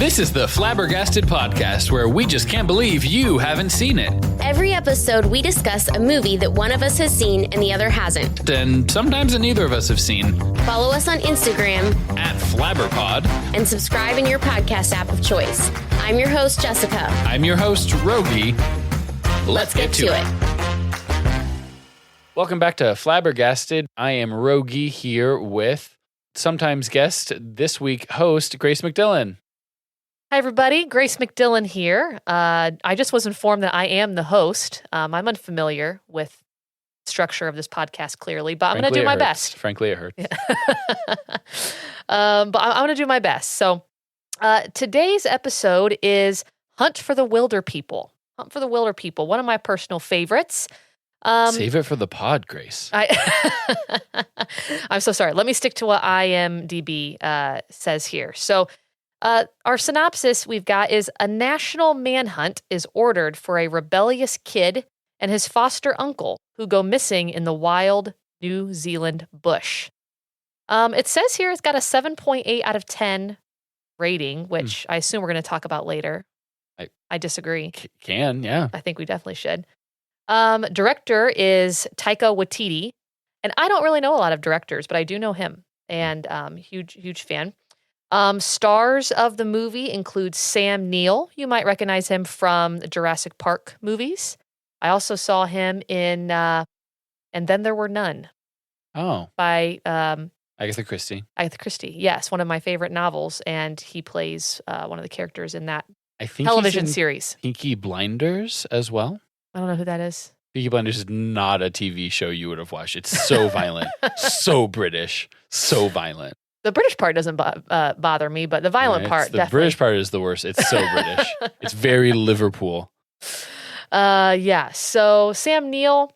This is the Flabbergasted Podcast, where we just can't believe you haven't seen it. Every episode, we discuss a movie that one of us has seen and the other hasn't. And sometimes that neither of us have seen. Follow us on Instagram At Flabberpod. and subscribe in your podcast app of choice. I'm your host, Jessica. I'm your host, Rogge. Let's get to it. Welcome back to Flabbergasted. I am Rogge here with sometimes guest, this week host, Grace McDillon. Hi, everybody. Grace McDillon here. I just was informed that I am the host. I'm unfamiliar with the structure of this podcast, clearly, but I'm going to do my best. Frankly, it hurts. But I'm going to do my best. So today's episode is Hunt for the Wilderpeople. Hunt for the Wilderpeople, one of my personal favorites. Save it for the pod, Grace. I'm so sorry. Let me stick to what IMDb says here. So our synopsis we've got is a national manhunt is ordered for a rebellious kid and his foster uncle who go missing in the wild New Zealand bush. It says here it's got a 7.8 out of 10 rating, which I assume we're going to talk about later. I disagree. Yeah. I think we definitely should. Director is Taika Waititi, and I don't really know a lot of directors, but I do know him, and huge fan. Stars of the movie include Sam Neill. You might recognize him from the Jurassic Park movies. I also saw him in And Then There Were None. Oh. By Agatha Christie. Agatha Christie, yes, one of my favorite novels, and he plays one of the characters in that I think television he's in series. Peaky Blinders as well. I don't know who that is. Peaky Blinders is not a TV show you would have watched. It's so violent, so British, so violent. The British part doesn't bother me, but the violent part the definitely. British part is the worst. It's so British. It's very Liverpool. Yeah. So Sam Neill,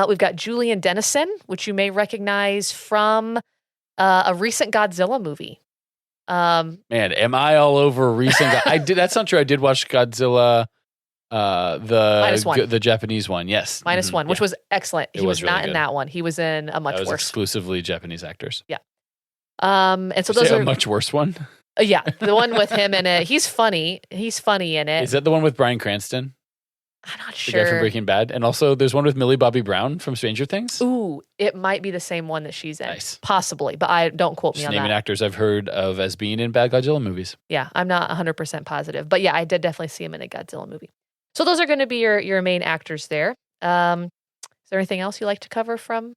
we've got Julian Dennison, which you may recognize from a recent Godzilla movie. Man, am I all over recent? I did. That's not true. I did watch Godzilla, the Japanese one. Yes, minus one, which was excellent. He was really not in good. that one. He was in a much that was worse. Exclusively Japanese actors. Yeah. And so those are a much worse one. Yeah, the one with him in it. He's funny. He's funny in it. Is that the one with Bryan Cranston? I'm not The sure. guy from Breaking Bad, and also there's one with Millie Bobby Brown from Stranger Things. Ooh, it might be the same one that she's in. Nice. Possibly, but I don't quote me Just on naming that. actors I've heard of as being in bad Godzilla movies. Yeah, I'm not 100% positive, but yeah, I did definitely see him in a Godzilla movie. So those are going to be your main actors there. Is there anything else you like to cover from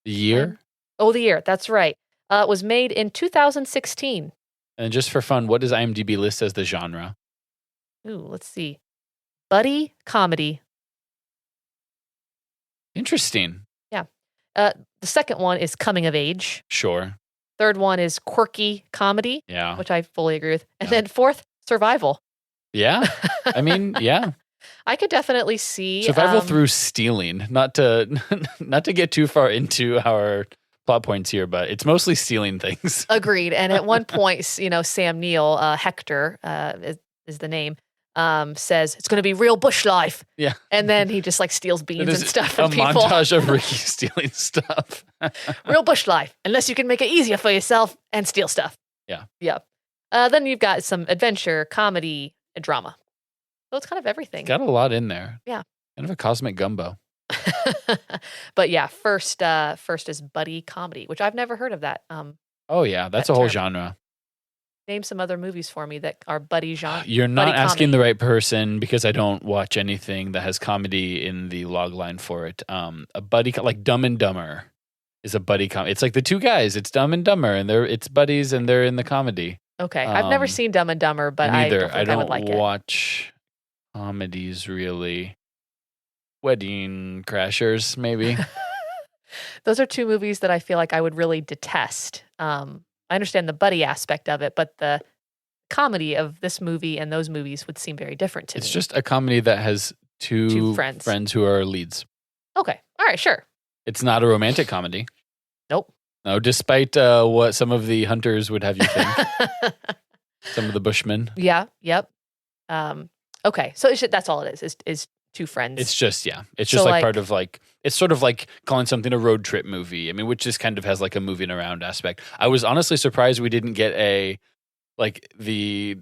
The year? the year? That's right. It was made in 2016. And just for fun, what does IMDb list as the genre? Ooh, let's see. Buddy comedy. Interesting. Yeah. The second one is coming of age. Sure. Third one is quirky comedy, Yeah. which I fully agree with. And Yeah. then fourth, survival. Yeah. I mean, yeah. I could definitely see Survival through stealing. Not to get too far into our plot points here, but it's mostly stealing things. Agreed. And at one point, Sam Neill, Hector is the name, says it's going to be real bush life. Yeah. And then he just like steals beans It is and stuff a from people. montage of Ricky stealing stuff. Real bush life, unless you can make it easier for yourself and steal stuff. Yeah. Yeah. Then you've got some adventure, comedy, and drama. So it's kind of everything. Got a lot in there. Yeah. Kind of a cosmic gumbo. But yeah, first is buddy comedy, which I've never heard of that. Oh yeah, that's that a whole term. genre. Name some other movies for me that are buddy genre. You're not buddy asking comedy. the right person because I don't watch anything that has comedy in the log line for it. A buddy like Dumb and Dumber is a buddy comedy. It's like the two guys. It's Dumb and Dumber, and it's buddies, and they're in the comedy. Okay, I've never seen Dumb and Dumber, but I don't think I would like it. Watch comedies really. Wedding Crashers, maybe. Those are two movies that I feel like I would really detest. I understand the buddy aspect of it, but the comedy of this movie and those movies would seem very different to me. It's just a comedy that has two friends who are leads. Okay, all right, sure. It's not a romantic comedy. Nope. No, despite what some of the hunters would have you think. Some of the bushmen. Yeah, yep. Okay, so that's all it is two friends. It's just, it's just So, like part of like, it's sort of like calling something a road trip movie. I mean, which just kind of has like a moving around aspect. I was honestly surprised we didn't get the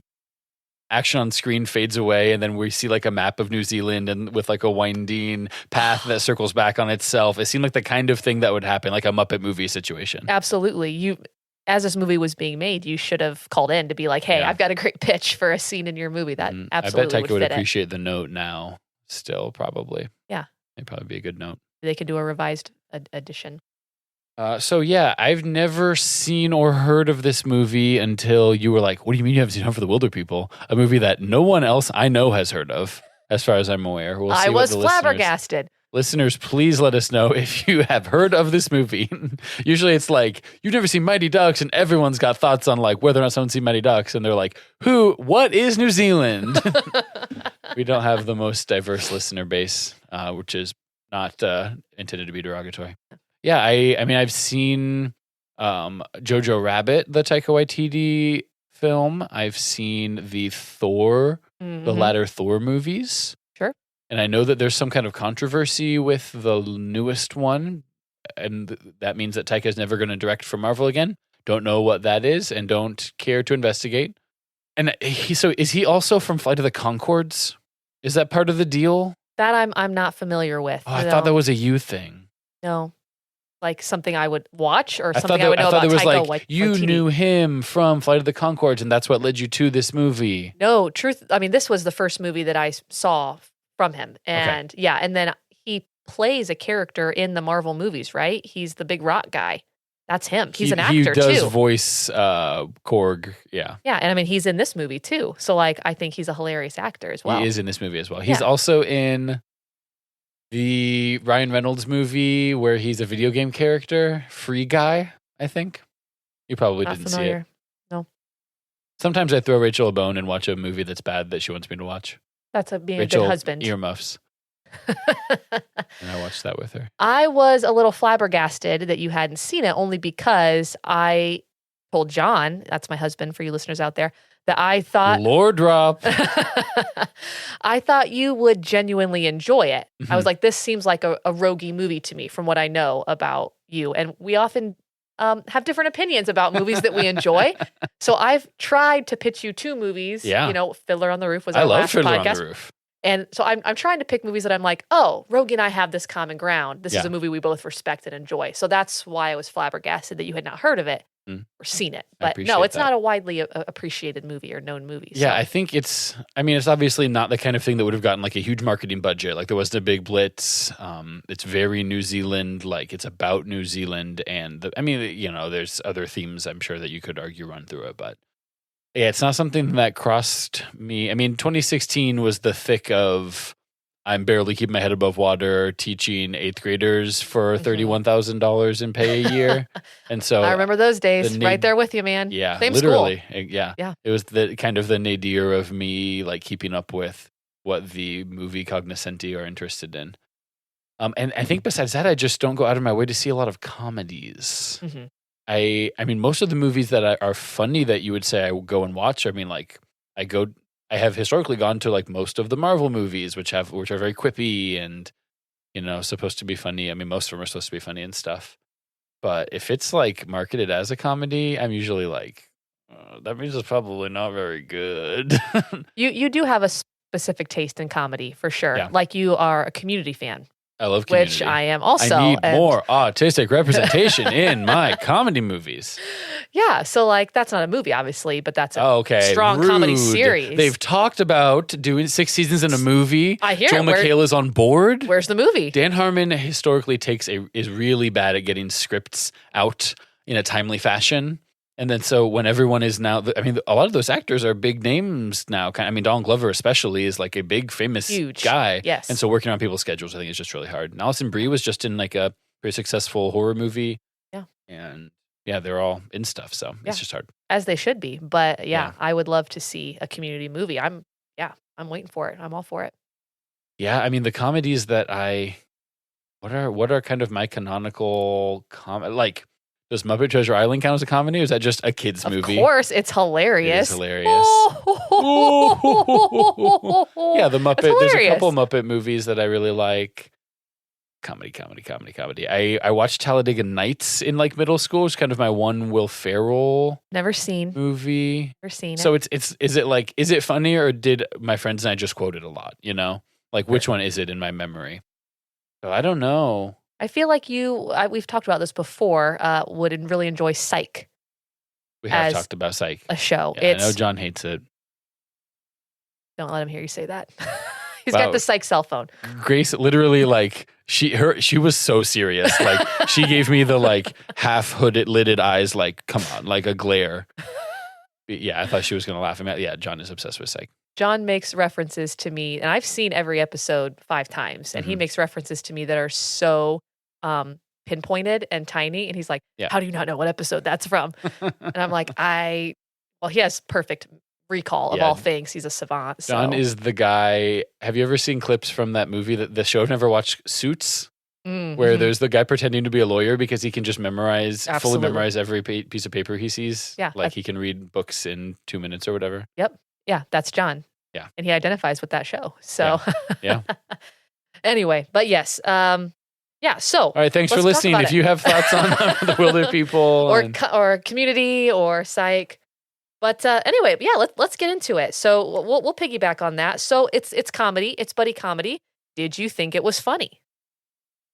action on screen fades away, and then we see like a map of New Zealand and with like a winding path that circles back on itself. It seemed like the kind of thing that would happen, like a Muppet movie situation. Absolutely. As this movie was being made, you should have called in to be like, hey, I've got a great pitch for a scene in your movie that absolutely I bet Taika would fit appreciate the note now still, probably. Yeah. It'd probably be a good note. They could do a revised edition. I've never seen or heard of this movie until you were like, what do you mean you haven't seen Hunt for the Wilderpeople? A movie that no one else I know has heard of, as far as I'm aware. We'll see I was flabbergasted. Listeners, please let us know if you have heard of this movie. Usually it's like, you've never seen Mighty Ducks, and everyone's got thoughts on like whether or not someone's seen Mighty Ducks, and they're like, what is New Zealand? We don't have the most diverse listener base, which is not intended to be derogatory. Yeah, I mean, I've seen Jojo Rabbit, the Taika Waititi film. I've seen the the latter Thor movies. Sure. And I know that there's some kind of controversy with the newest one, and that means that Taika is never going to direct for Marvel again. Don't know what that is, and don't care to investigate. And is he also from Flight of the Conchords? Is that part of the deal? That I'm not familiar with. Oh, I thought that was a you thing. No. Like something I would watch or something I would know about Taika. I thought it was like you Waititi. knew him from Flight of the Conchords, and that's what led you to this movie. No, I mean, this was the first movie that I saw from him. And and then he plays a character in the Marvel movies, right? He's the big rock guy. That's him. He's an actor too. He does voice Korg, yeah. Yeah, and I mean, he's in this movie too. So like, I think he's a hilarious actor as well. He is in this movie as well. He's also in the Ryan Reynolds movie where he's a video game character, Free Guy, I think. You probably Not didn't familiar. see it. No. Sometimes I throw Rachel a bone and watch a movie that's bad that she wants me to watch. That's being Rachel, a good husband. Earmuffs. And I watched that with her. I was a little flabbergasted that you hadn't seen it, only because I told John, that's my husband for you listeners out there, that I thought Lord drop. I thought you would genuinely enjoy it. I was like, this seems like a Rogge movie to me from what I know about you. And we often have different opinions about movies that we enjoy. So I've tried to pitch you two movies. Yeah. You know, Fiddler on the Roof was our I love last Fiddler podcast. on the Roof. And so I'm trying to pick movies that I'm like, oh, Rogge and I have this common ground. This is Yeah. a movie we both respect and enjoy. So that's why I was flabbergasted that you had not heard of it or seen it. But no, it's not a widely appreciated movie or known movie. Yeah, so. I think it's obviously not the kind of thing that would have gotten like a huge marketing budget. Like there wasn't a big blitz. It's very New Zealand, like it's about New Zealand. And there's other themes I'm sure that you could argue run through it. But yeah, it's not something that crossed me. I mean, 2016 was the thick of I'm barely keeping my head above water teaching 8th graders for $31,000 in pay a year. And so I remember those days right there with you, man. Yeah, Same literally. school. Yeah. It was the kind of the nadir of me like keeping up with what the movie cognoscenti are interested in. And I think besides that, I just don't go out of my way to see a lot of comedies. Mm-hmm. I mean, most of the movies that are funny that you would say I will go and watch, I mean, like I have historically gone to like most of the Marvel movies, which are very quippy and, supposed to be funny. I mean, most of them are supposed to be funny and stuff. But if it's like marketed as a comedy, I'm usually like, that means it's probably not very good. You do have a specific taste in comedy for sure. Yeah. Like you are a Community fan. I love Community. Which I am also. I need more autistic representation in my comedy movies. Yeah, so like that's not a movie, obviously, but that's a strong Rude. comedy series. They've talked about doing 6 seasons in a movie. I hear Joel it. McHale is on board. Where's the movie? Dan Harmon historically is really bad at getting scripts out in a timely fashion. And then so when everyone is now, I mean, a lot of those actors are big names now. I mean, Donald Glover especially is like a big famous guy. Yes. And so working on people's schedules, I think is just really hard. And Alison Brie was just in like a very successful horror movie. Yeah. And yeah, they're all in stuff. So it's just hard. As they should be. But yeah, I would love to see a Community movie. I'm waiting for it. I'm all for it. Yeah. I mean, the comedies that what are kind of my canonical like, does Muppet Treasure Island count as a comedy, or is that just a kid's movie? Of course, it's hilarious. It is hilarious. Yeah, the Muppet. There's a couple Muppet movies that I really like. Comedy. I watched Talladega Nights in like middle school. It's kind of my one Will Ferrell Never seen. movie. Never seen it. So is it funny, or did my friends and I just quote it a lot? Like which one is it in my memory? So I don't know. I feel like we've talked about this before, would really enjoy Psych. We have talked about Psych. A show. Yeah, I know John hates it. Don't let him hear you say that. He's got the Psych cell phone. Grace literally like she was so serious. Like she gave me the like half lidded eyes, like, come on, like a glare. Yeah, I thought she was gonna laugh at me. Yeah, John is obsessed with Psych. John makes references to me, and I've seen every episode 5 times, and he makes references to me that are so pinpointed and tiny, and he's like, how do you not know what episode that's from? And I'm like, he has perfect recall of all things. He's a savant. John is the guy. Have you ever seen clips from that movie, the show I've never watched, Suits? Where there's the guy pretending to be a lawyer because he can just fully memorize every piece of paper he sees. Yeah. Like he can read books in 2 minutes or whatever. Yep. Yeah, that's John. Yeah. And he identifies with that show. So yeah. Anyway, but yes. So all right, thanks for listening. If you have thoughts on the Wilderpeople or Community or Psych. But anyway, yeah, let's get into it. So we'll piggyback on that. So it's comedy. It's buddy comedy. Did you think it was funny?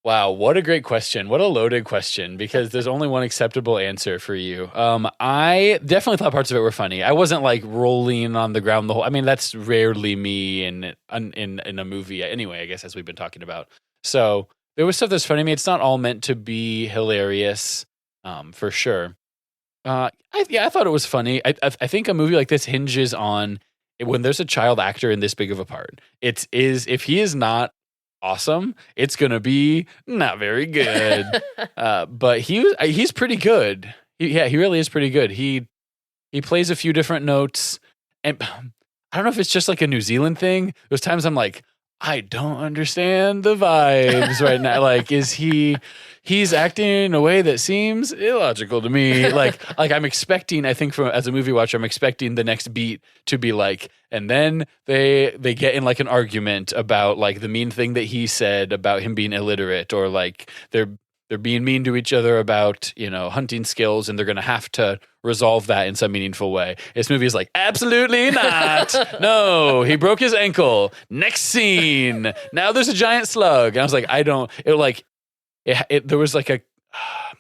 Wow, what a great question. What a loaded question, because there's only one acceptable answer for you. I definitely thought parts of it were funny. I wasn't like rolling on the ground the whole. I mean, that's rarely me in a movie anyway, I guess, as we've been talking about. So there was stuff that's funny to me. It's not all meant to be hilarious, for sure. I thought it was funny. I think a movie like this hinges on when there's a child actor in this big of a part. If he is not awesome, it's gonna be not very good. But he's pretty good. He really is pretty good. He plays a few different notes, and I don't know if it's just like a New Zealand thing. There's times I'm like, I don't understand the vibes right now. Like, he's acting in a way that seems illogical to me. Like I'm expecting, I think as a movie watcher, I'm expecting the next beat to be like, and then they get in like an argument about like the mean thing that he said about him being illiterate, or like they're being mean to each other about, hunting skills, and they're going to have to resolve that in some meaningful way. This movie is like, absolutely not. No, he broke his ankle. Next scene. Now there's a giant slug. And I was like, there was like it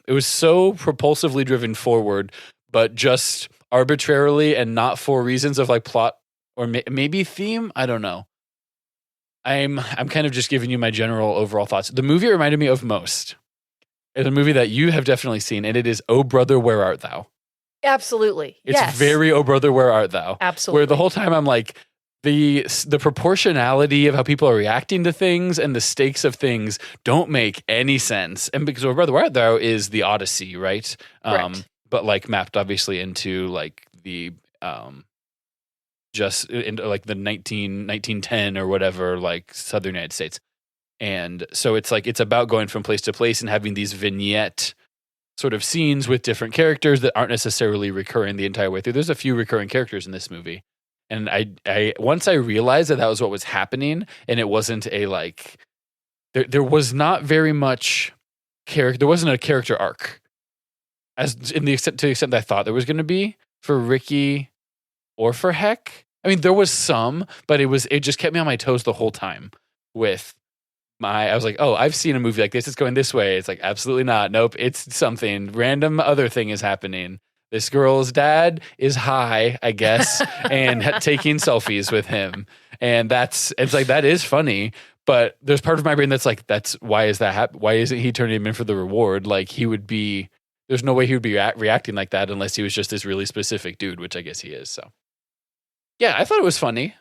was so propulsively driven forward, but just arbitrarily and not for reasons of like plot or maybe theme. I don't know. I'm kind of just giving you my general overall thoughts. The movie reminded me of most. It's a movie that you have definitely seen, and it is Oh Brother, Where Art Thou? Absolutely. It's very Oh Brother, Where Art Thou? Absolutely. Where the whole time I'm like, the proportionality of how people are reacting to things and the stakes of things don't make any sense. And because Oh Brother, Where Art Thou is the Odyssey, right? Correct. But like mapped obviously into like the just into like the 1910 or whatever, like Southern United States. And so it's like, it's about going from place to place and having these vignette sort of scenes with different characters that aren't necessarily recurring the entire way through. There's a few recurring characters in this movie. And I once I realized that was what was happening, and it wasn't a like, there was not very much character. There wasn't a character arc to the extent that I thought there was going to be for Ricky or for Heck. I mean, there was some, but it just kept me on my toes the whole time with I was like, oh, I've seen a movie like this. It's going this way. It's like, absolutely not. Nope. It's something random other thing is happening. This girl's dad is high, I guess, and taking selfies with him. And it's like, that is funny. But there's part of my brain that's like, why is that happen? Why isn't he turning him in for the reward? Like there's no way he would be reacting like that unless he was just this really specific dude, which I guess he is. So yeah, I thought it was funny.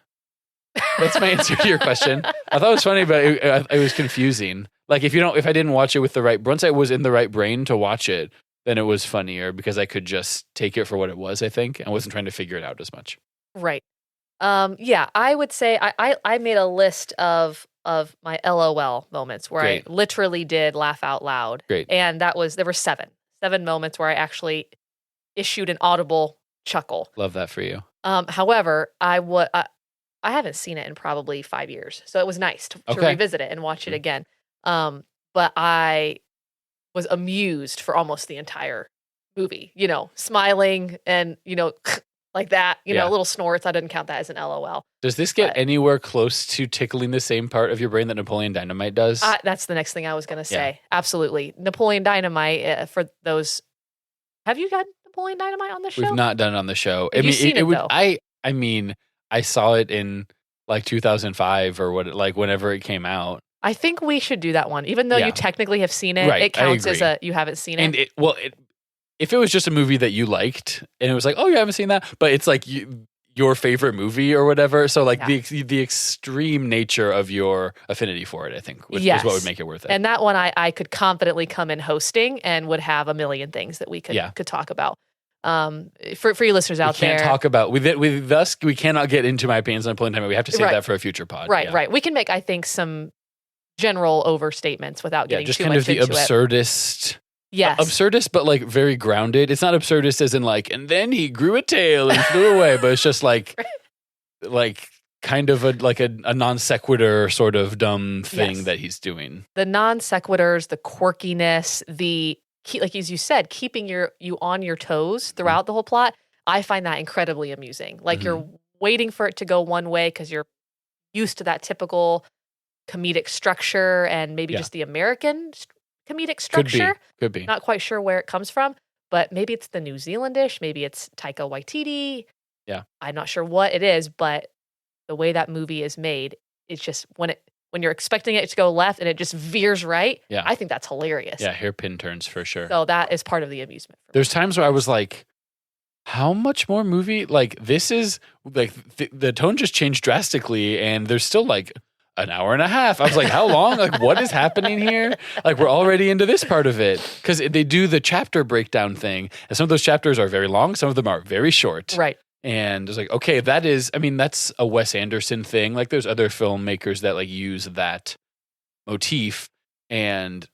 That's my answer to your question. I thought it was funny, but it was confusing. Like if I didn't watch it with once I was in the right brain to watch it, then it was funnier because I could just take it for what it was, I think. I wasn't trying to figure it out as much. Right. Yeah, I would say I made a list of my LOL moments where Great. I literally did laugh out loud. Great. And there were seven moments where I actually issued an audible chuckle. Love that for you. However, I haven't seen it in probably 5 years, so it was nice to revisit it and watch it again. But but I was amused for almost the entire movie, smiling and, like that, little snorts. I didn't count that as an LOL. Does this get anywhere close to tickling the same part of your brain that Napoleon Dynamite does? That's the next thing I was going to say. Yeah. Absolutely. Napoleon Dynamite, for those. Have you got Napoleon Dynamite on the show? We've not done it on the show. Have you seen it would. Though? I mean, I saw it in like 2005 or whenever it came out. I think we should do that one, even though you technically have seen it. Right, it counts as you haven't seen it. And if it was just a movie that you liked, and it was like, oh, you haven't seen that, but it's like your favorite movie or whatever. So like the extreme nature of your affinity for it, I think, is what would make it worth it. And that one I could confidently come in hosting and would have a million things that we could talk about. For you listeners out there, we can't talk about with us. We cannot get into my opinions on Napoleon Dynamite. We have to save that for a future pod. Right. We can make, I think, some general overstatements without getting just too kind much of the into absurdist. Yes. Absurdist, but like very grounded. It's not absurdist as in like, and then he grew a tail and flew away, but it's just like kind of a non sequitur sort of dumb thing that he's doing. The non sequiturs, the quirkiness, like as you said, keeping you on your toes throughout the whole plot. I find that incredibly amusing. Like you're waiting for it to go one way because you're used to that typical comedic structure and maybe just the American comedic structure. Could be. Not quite sure where it comes from, but maybe it's the New Zealandish, maybe it's Taika Waititi. Yeah. I'm not sure what it is, but the way that movie is made, it's just when you're expecting it to go left and it just veers right, I think that's hilarious. Yeah, hairpin turns for sure. So that is part of the amusement. There's times where I was like, how much more movie? Like this is like the tone just changed drastically and there's still like an hour and a half. I was like, how long? Like, what is happening here? Like, we're already into this part of it. Because they do the chapter breakdown thing. And some of those chapters are very long. Some of them are very short. Right. And it's like, okay, that's a Wes Anderson thing. Like, there's other filmmakers that like use that motif. And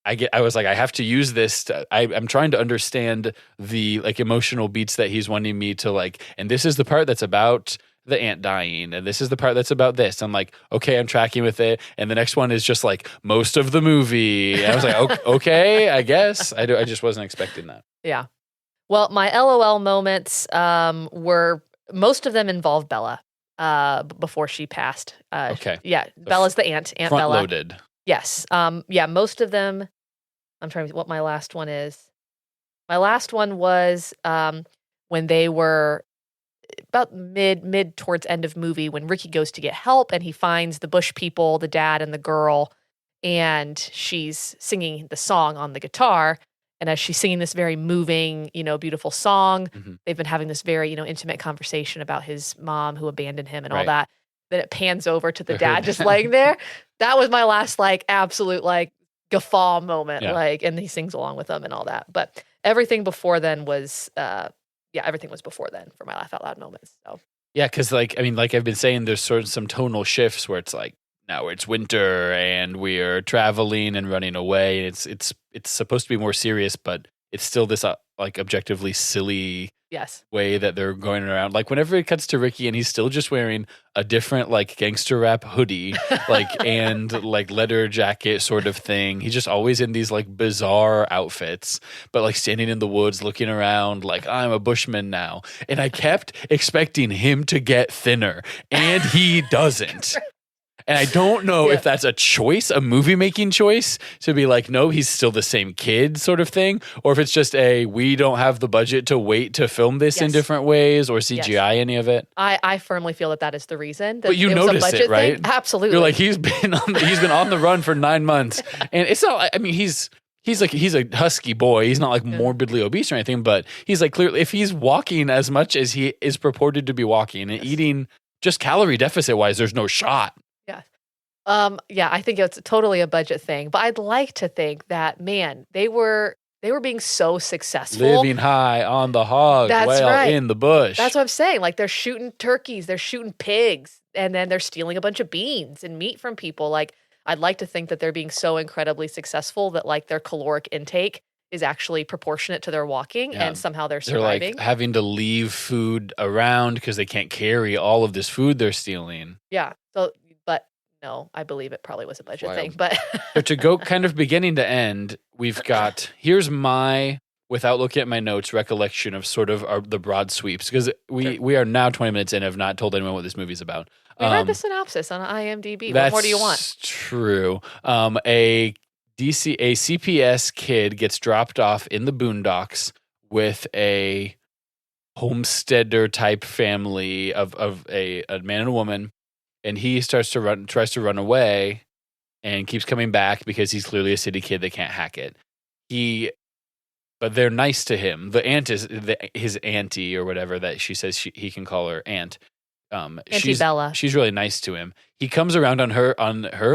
I was like, I have to use this. I'm trying to understand the like emotional beats that he's wanting me to like, and this is the part that's about the aunt dying, and this is the part that's about this. I'm like, okay, I'm tracking with it. And the next one is just like most of the movie. And I was like, okay, I guess. I just wasn't expecting that. Yeah. Well, my LOL moments were, most of them involved Bella before she passed. Okay. Yeah, Bella's the Aunt front Bella. Loaded. Yes. Yeah, most of them, I'm trying to think what my last one is. My last one was when they were about mid towards end of movie when Ricky goes to get help and he finds the bush people, the dad and the girl, and she's singing the song on the guitar. And as she's singing this very moving, beautiful song, they've been having this very, intimate conversation about his mom who abandoned him and all that. Then it pans over to the dad just laying there. That was my last absolute guffaw moment. And he sings along with them and all that. But everything before then was everything was before then for my laugh out loud moments. So yeah, because like I've been saying, there's sort of some tonal shifts where it's like now it's winter and we are traveling and running away. And it's supposed to be more serious, but it's still this like objectively silly way that they're going around. Like whenever it cuts to Ricky and he's still just wearing a different like gangster rap hoodie, and like leather jacket sort of thing. He's just always in these like bizarre outfits, but like standing in the woods looking around like I'm a bushman now. And I kept expecting him to get thinner and he doesn't. And I don't know if that's a choice, a movie-making choice, to be like, no, he's still the same kid sort of thing, or if it's just we don't have the budget to wait to film this in different ways or CGI any of it. I firmly feel that is the reson. But you notice it, right? Thing. Absolutely. You're like, he's been on the run for 9 months. And it's not, I mean, he's a husky boy. He's not like morbidly obese or anything, but he's like clearly, if he's walking as much as he is purported to be walking and eating just calorie deficit wise, there's no shot. I think it's totally a budget thing, but I'd like to think that, man, they were being so successful. Living high on the hog, in the bush. That's what I'm saying. Like they're shooting turkeys, they're shooting pigs, and then they're stealing a bunch of beans and meat from people. Like I'd like to think that they're being so incredibly successful that like their caloric intake is actually proportionate to their walking and somehow they're surviving. They're like having to leave food around because they can't carry all of this food they're stealing. Yeah. So, but No, I believe it probably was a budget Wild. thing. But So to go kind of beginning to end, we've got, here's my, without looking at my notes, recollection of sort of the broad sweeps, because we are now 20 minutes in and have not told anyone what this movie's about. we read the synopsis on IMDb. What That's more do you want? True. A CPS kid gets dropped off in the boondocks with a homesteader type family of a man and a woman, and he tries to run away and keeps coming back because he's clearly a city kid. They can't hack it. But they're nice to him. The aunt is his auntie or whatever that she says he can call her aunt. Auntie Bella. She's really nice to him. He comes around on her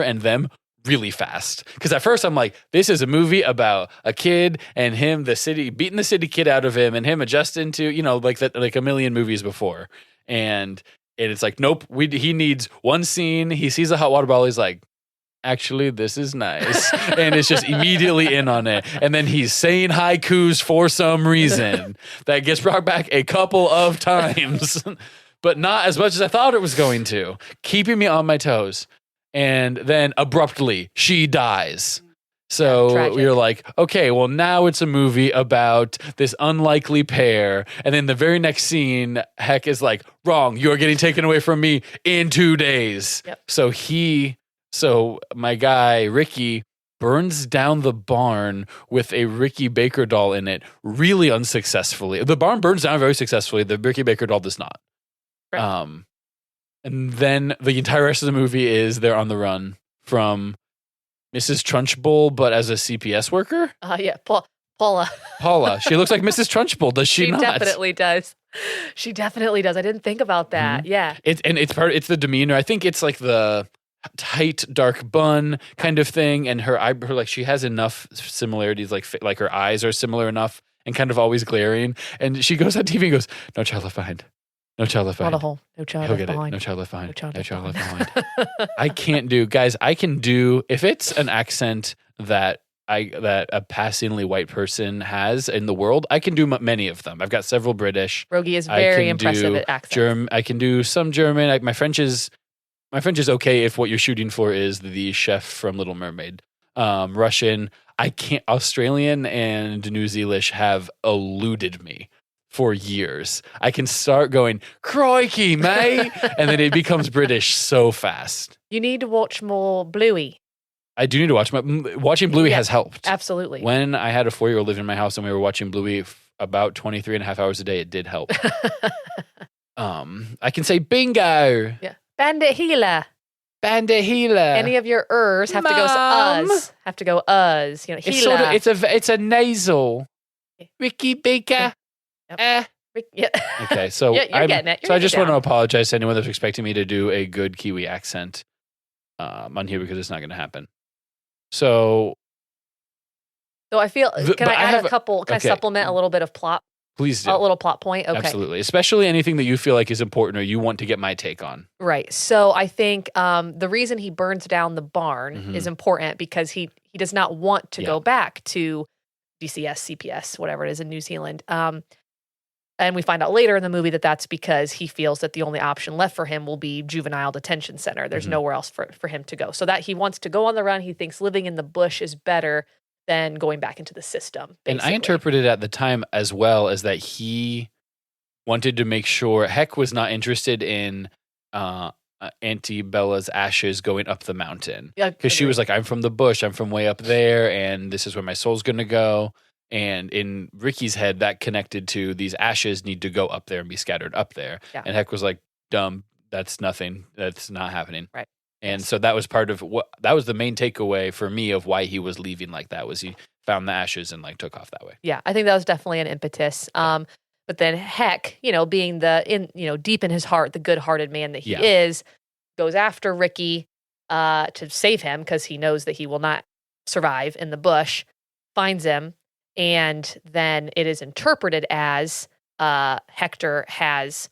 and them really fast. Because at first I'm like, this is a movie about a kid and him, beating the city kid out of him and him adjusting to, like a million movies before. And it's like, nope, he needs one scene. He sees a hot water bottle. He's like, actually, this is nice. And it's just immediately in on it. And then he's saying haikus for some reason. That gets brought back a couple of times, but not as much as I thought it was going to, keeping me on my toes. And then abruptly, she dies. So you're like, okay, well, now it's a movie about this unlikely pair. And then the very next scene, Heck is like, wrong, you're getting taken away from me in 2 days. Yep. So my guy, Ricky, burns down the barn with a Ricky Baker doll in it really unsuccessfully. The barn burns down very successfully. The Ricky Baker doll does not. Right. And then the entire rest of the movie is they're on the run from Mrs. Trunchbull, but as a CPS worker? Yeah, Paula. Paula. She looks like Mrs. Trunchbull, does she not? She definitely does. She definitely does. I didn't think about that. Mm-hmm. Yeah. It's the demeanor. I think it's like the tight dark bun kind of thing, and her like she has enough similarities, like her eyes are similar enough and kind of always glaring, and she goes on TV and goes, no child left behind, no child left behind, not a hole, no child he'll left get behind, it. No child left behind, no child left behind. I can't do, guys, I can do, if it's an accent that a passingly white person has in the world, I can do many of them. I've got several British. Rogge is very impressive at accents. I can do some German. My French is okay if what you're shooting for is the chef from Little Mermaid. Russian, I can't. Australian and New Zealand have eluded me for years. I can start going, crikey, mate, and then it becomes British so fast. You need to watch more Bluey. I do need to watch. Watching Bluey has helped. Absolutely. When I had a 4-year-old living in my house and we were watching Bluey about 23 and a half hours a day, it did help. I can say bingo. Yeah. Bandit healer. Bandit healer. Any of your ers have to go us. Have to go us. You know, healer. It's a nasal. Ricky Baker. Yep. Yeah. Okay, so you're getting it. So I just want to apologize to anyone that's expecting me to do a good Kiwi accent on here because it's not going to happen. So I feel. Can I add a couple? Can I supplement a little bit of plot? Please do. A little plot point? Okay. Absolutely. Especially anything that you feel like is important or you want to get my take on. Right. So I think the reason he burns down the barn is important because he does not want to go back to DCS, CPS, whatever it is in New Zealand. And we find out later in the movie that that's because he feels that the only option left for him will be juvenile detention center. There's nowhere else for him to go. So that he wants to go on the run. He thinks living in the bush is better than going back into the system. Basically. And I interpreted at the time as well as that he wanted to make sure Heck was not interested in Auntie Bella's ashes going up the mountain. Yeah, because she was like, I'm from the bush. I'm from way up there. And this is where my soul's going to go. And in Ricky's head, that connected to these ashes need to go up there and be scattered up there. Yeah. And Heck was like, dumb. That's nothing. That's not happening. Right. And so that was part of that was the main takeaway for me of why he was leaving like that, was he found the ashes and like took off that way. Yeah, I think that was definitely an impetus. But then Heck, being deep in his heart, the good-hearted man that he is, goes after Ricky to save him because he knows that he will not survive in the bush, finds him, and then it is interpreted as Hector has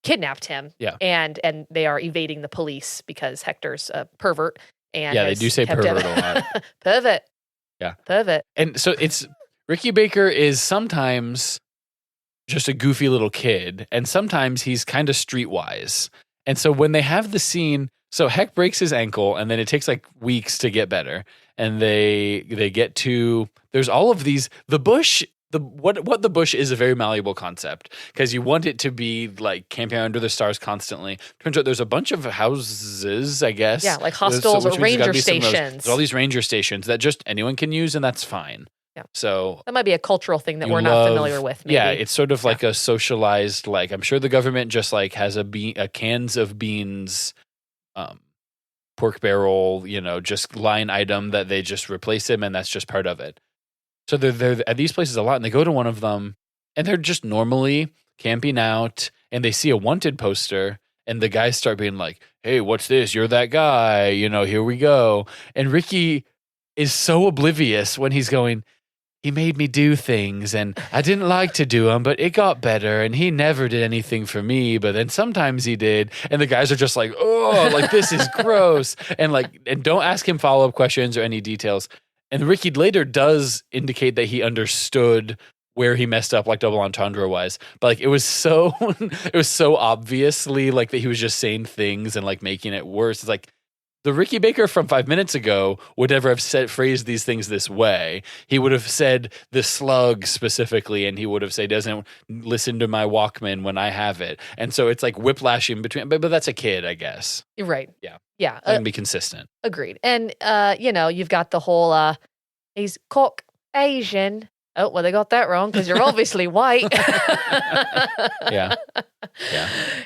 kidnapped him, and they are evading the police because Hector's a pervert. And they do say pervert a lot. Pervert. Yeah. Pervert. And so it's Ricky Baker is sometimes just a goofy little kid, and sometimes he's kind of streetwise. And so when they have the scene, So Heck breaks his ankle, and then it takes like weeks to get better. And they get to, there's all of these, the bush, what the bush is a very malleable concept because you want it to be like camping under the stars constantly. Turns out there's a bunch of houses, I guess. Yeah, like hostels or ranger stations. There's all these ranger stations that just anyone can use, and that's fine. Yeah. So that might be a cultural thing that we're not familiar with. Maybe. Yeah, it's sort of like a socialized, like I'm sure the government just like has a cans of beans, pork barrel, just line item that they just replace him, and that's just part of it. So they're at these places a lot, and they go to one of them, and they're just normally camping out, and they see a wanted poster, and the guys start being like, "Hey, what's this? You're that guy, here we go." And Ricky is so oblivious when he's going, "He made me do things, and I didn't like to do them, but it got better, and he never did anything for me, but then sometimes he did." And the guys are just like, "Oh, like this is gross." And don't ask him follow-up questions or any details. And Ricky later does indicate that he understood where he messed up, like double entendre wise. But like it was so obviously like that he was just saying things and like making it worse. It's like the Ricky Baker from 5 minutes ago would never have phrased these things this way. He would have said the slug specifically, and he would have said, "Doesn't listen to my Walkman when I have it." And so it's like whiplashing between, but that's a kid, I guess. You're right. Yeah. Yeah. That can be consistent. Agreed. And, you've got the whole, he's Caucasian. Oh, well, they got that wrong because you're obviously white. Yeah.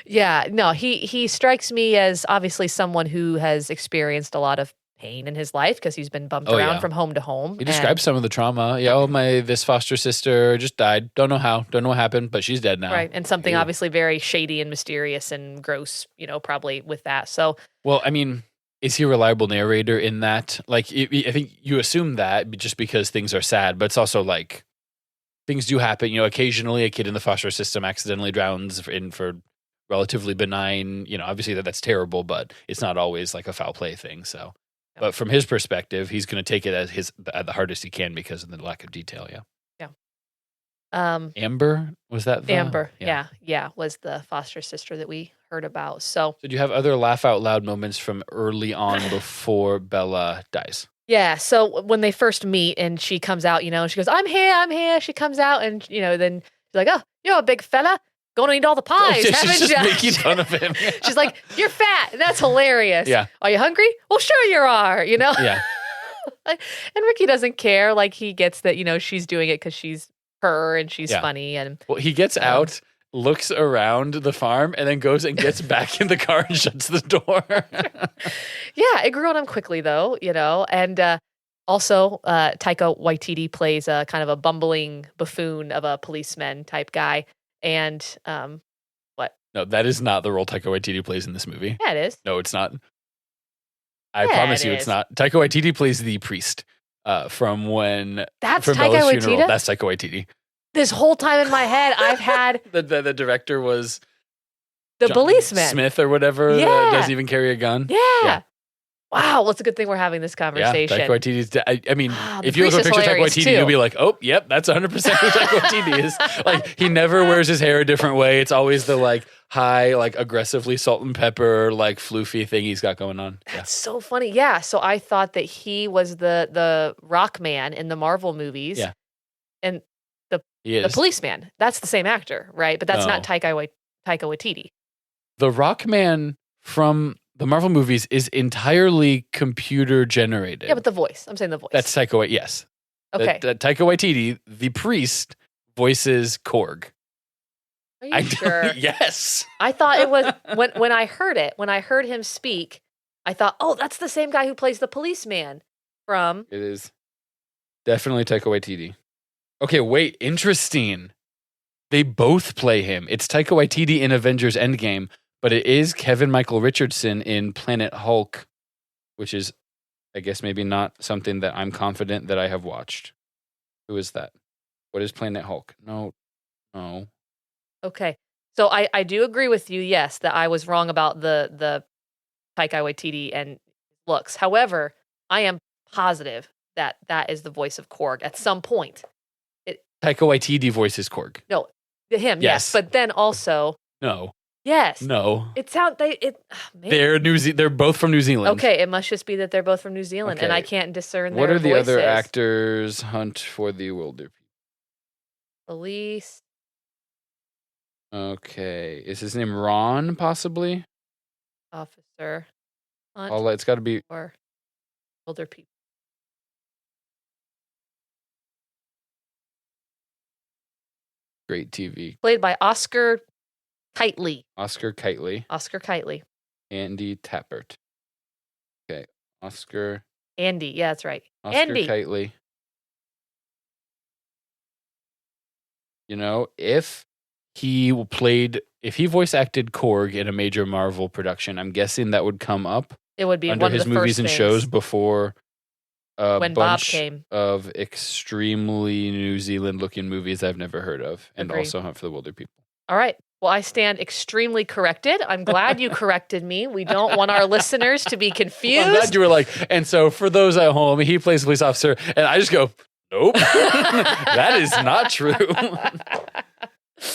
Yeah. No, he strikes me as obviously someone who has experienced a lot of pain in his life because he's been bumped around from home to home. He describes some of the trauma. Yeah. This foster sister just died. Don't know how. Don't know what happened, but she's dead now. Right. And something obviously very shady and mysterious and gross, probably with that. So, well, I mean, is he a reliable narrator in that? Like, I think you assume that just because things are sad, but it's also like things do happen. Occasionally a kid in the foster system accidentally drowns for relatively benign, obviously that's terrible, but it's not always like a foul play thing. So, but from his perspective, he's going to take it at the hardest he can because of the lack of detail. Yeah. Amber, was that Amber? Yeah, was the foster sister that we heard about. So do you have other laugh out loud moments from early on before Bella dies? Yeah. So when they first meet and she comes out, and she goes, I'm here. She comes out and, then she's like, "Oh, you're a big fella. Gonna eat all the pies, haven't she's you?" just making fun of him. Yeah. She's like, "You're fat." And that's hilarious. Yeah. "Are you hungry?" "Well, sure you are," Yeah. And Ricky doesn't care. Like he gets that, she's doing it because she's her and she's funny. And well, he gets out, looks around the farm, and then goes and gets back in the car and shuts the door. Yeah, it grew on him quickly though, and also Taika Waititi plays a kind of a bumbling buffoon of a policeman type guy. And what? No, that is not the role Taika Waititi plays in this movie. Yeah, it is. No, it's not. I promise you it's not. Taika Waititi plays the priest from That's from Taika Bella's Waititi? funeral. That's Taika Waititi. This whole time in my head, I've had The director was the John policeman. Smith or whatever that doesn't even carry a gun. Yeah. Wow. Well, it's a good thing we're having this conversation. Yeah, Taika Waititi's. I mean, if you priest look at a is picture of Taika hilarious, Waititi, too. you'll be like, "Oh, yep, that's 100% who Taika Waititi is." Like, he never wears his hair a different way. It's always the like high, like aggressively salt and pepper, like floofy thing he's got going on. That's so funny. Yeah. So I thought that he was the rock man in the Marvel movies. Yeah. And He is. the policeman. That's the same actor, right? But that's No. not Taika Waititi. The Rockman from the Marvel movies is entirely computer generated. Yeah, but the voice. I'm saying the voice. That's Taika Waititi. Yes. okay. Taika Waititi, the priest, voices Korg. Are you sure? Yes. I thought it was when I heard it, when I heard him speak, I thought, oh, that's the same guy who plays the policeman from. It is definitely Taika Waititi. Okay, wait. Interesting. They both play him. It's Taika Waititi in Avengers Endgame, but it is Kevin Michael Richardson in Planet Hulk, which is, I guess, maybe not something that I'm confident that I have watched. Who is that? What is Planet Hulk? No. Okay. So I do agree with you, yes, that I was wrong about the Taika Waititi and looks. However, I am positive that that is the voice of Korg at some point. Taika Waititi voices Korg. No, him, Yes. yes. But then also, No. Yes. No. It sounds maybe. They're both from New Zealand. Okay, it must just be that they're both from New Zealand, and Okay. I can't discern What their are the voices. other actors hunt for the Wilderpeople? Police. Okay. Is his name Ron, possibly? Officer. Hunt It's got to be. for Wilderpeople. Great TV. Played by Oscar Kitely. Oscar Kitely. Oscar Kitely. Andy Tappert. Okay. Oscar. Andy. Yeah, that's right. Oscar Andy. Kitely. You know, if he voice acted Korg in a major Marvel production, I'm guessing that would come up. It would be under one his of the movies first and things shows before a when Bob bunch came. of extremely New Zealand looking movies I've never heard of, and Agreed. also Hunt for the Wilderpeople. All right. Well, I stand extremely corrected. I'm glad you corrected me. We don't want our listeners to be confused. I'm glad you were like, and so for those at home, he plays a police officer, and I just go, nope, that is not true.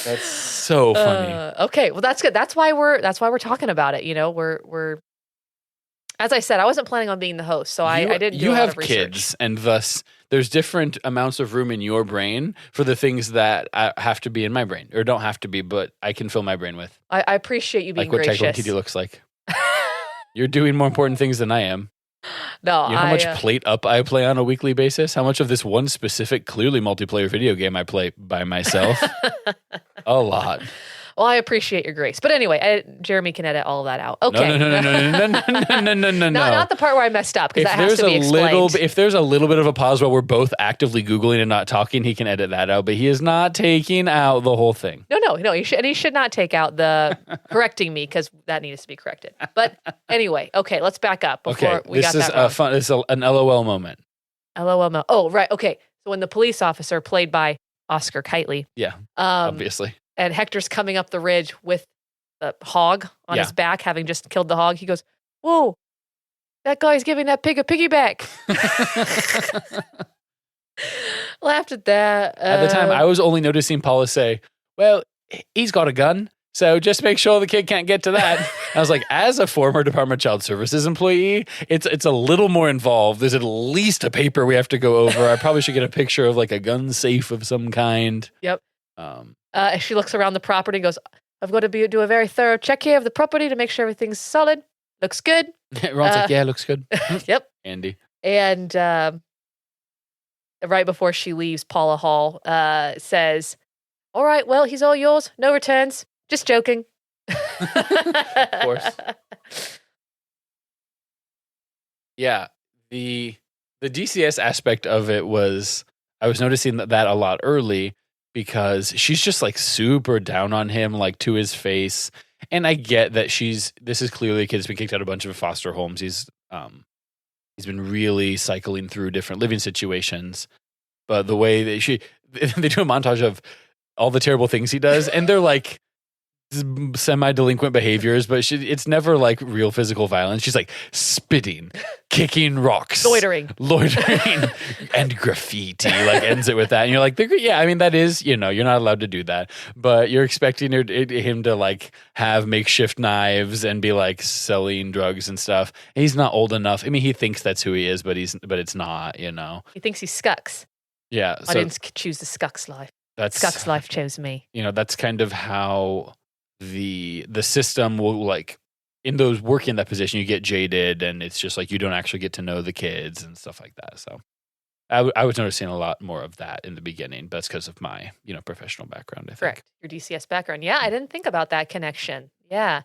That's so funny. Okay, well that's good. That's why we're talking about it. You know, we're as I said, I wasn't planning on being the host, so I didn't do a lot of research. You have kids, and thus there's different amounts of room in your brain for the things that have to be in my brain, or don't have to be, but I can fill my brain with. I appreciate you being like what gracious. Taika Waititi looks like. You're doing more important things than I am. No, you know how much plate up I play on a weekly basis? How much of this one specific, clearly multiplayer video game I play by myself? A lot. Well, I appreciate your grace. But anyway, Jeremy can edit all of that out. Okay. No. Not the part where I messed up, because that has to be explained. If there's a little bit of a pause while we're both actively Googling and not talking, he can edit that out. But he is not taking out the whole thing. No. He should not take out the correcting me, because that needs to be corrected. But anyway, okay, let's back up before we got that wrong. This is an LOL moment. LOL moment. Oh, right. Okay. So when the police officer, played by Oscar Kitely. Yeah, obviously. And Hector's coming up the ridge with the hog on his back, having just killed the hog. He goes, "Whoa, that guy's giving that pig a piggyback." Laughed at that. At the time, I was only noticing Paula say, "Well, he's got a gun, so just make sure the kid can't get to that." I was like, as a former Department of Child Services employee, it's a little more involved. There's at least a paper we have to go over. I probably should get a picture of like a gun safe of some kind. Yep. She looks around the property and goes, "I've got to do a very thorough check here of the property to make sure everything's solid. Looks good." Ron's like, "Yeah, looks good." Yep. Andy. And right before she leaves, Paula Hall says, "All right, well, he's all yours. No returns. Just joking." Of course. Yeah. The DCS aspect of it was, I was noticing that a lot early, because she's just like super down on him, like to his face. And I get that this is clearly a kid that's been kicked out of a bunch of foster homes. He's been really cycling through different living situations. But the way that they do a montage of all the terrible things he does, and they're like semi-delinquent behaviors, but it's never like real physical violence. She's like spitting, kicking rocks, loitering, and graffiti. Like ends it with that, and you're like, yeah, I mean that is, you're not allowed to do that, but you're expecting him to like have makeshift knives and be like selling drugs and stuff. And he's not old enough. I mean, he thinks that's who he is, but it's not. He thinks he's Scux. Yeah, I didn't choose the Scux life. Scux life chose me. That's kind of how the system will, like, in those working in that position, you get jaded, and it's just like you don't actually get to know the kids and stuff like that. So I was noticing a lot more of that in the beginning, but that's because of my professional background, I think. Correct. Your DCS background. Yeah, I didn't think about that connection. Yeah.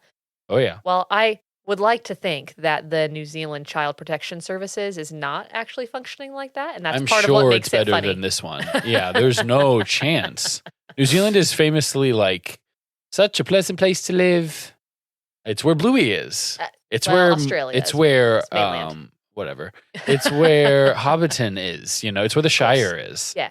Oh yeah. Well, I would like to think that the New Zealand Child Protection Services is not actually functioning like that, and that's part of what makes it funny. I'm sure it's better than this one. Yeah, there's no chance. New Zealand is famously like such a pleasant place to live. It's where Bluey is. It's where Australia. It's where it's whatever. It's where Hobbiton is. It's where the Shire is. Yeah.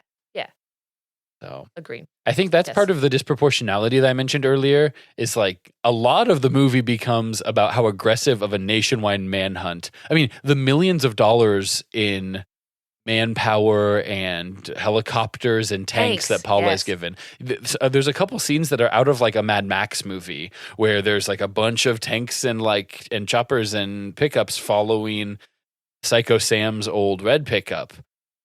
So agreed. I think that's part of the disproportionality that I mentioned earlier. Is like a lot of the movie becomes about how aggressive of a nationwide manhunt. I mean, the millions of dollars in manpower and helicopters and tanks that Paula is given. There's a couple scenes that are out of like a Mad Max movie where there's like a bunch of tanks and choppers and pickups following Psycho Sam's old red pickup.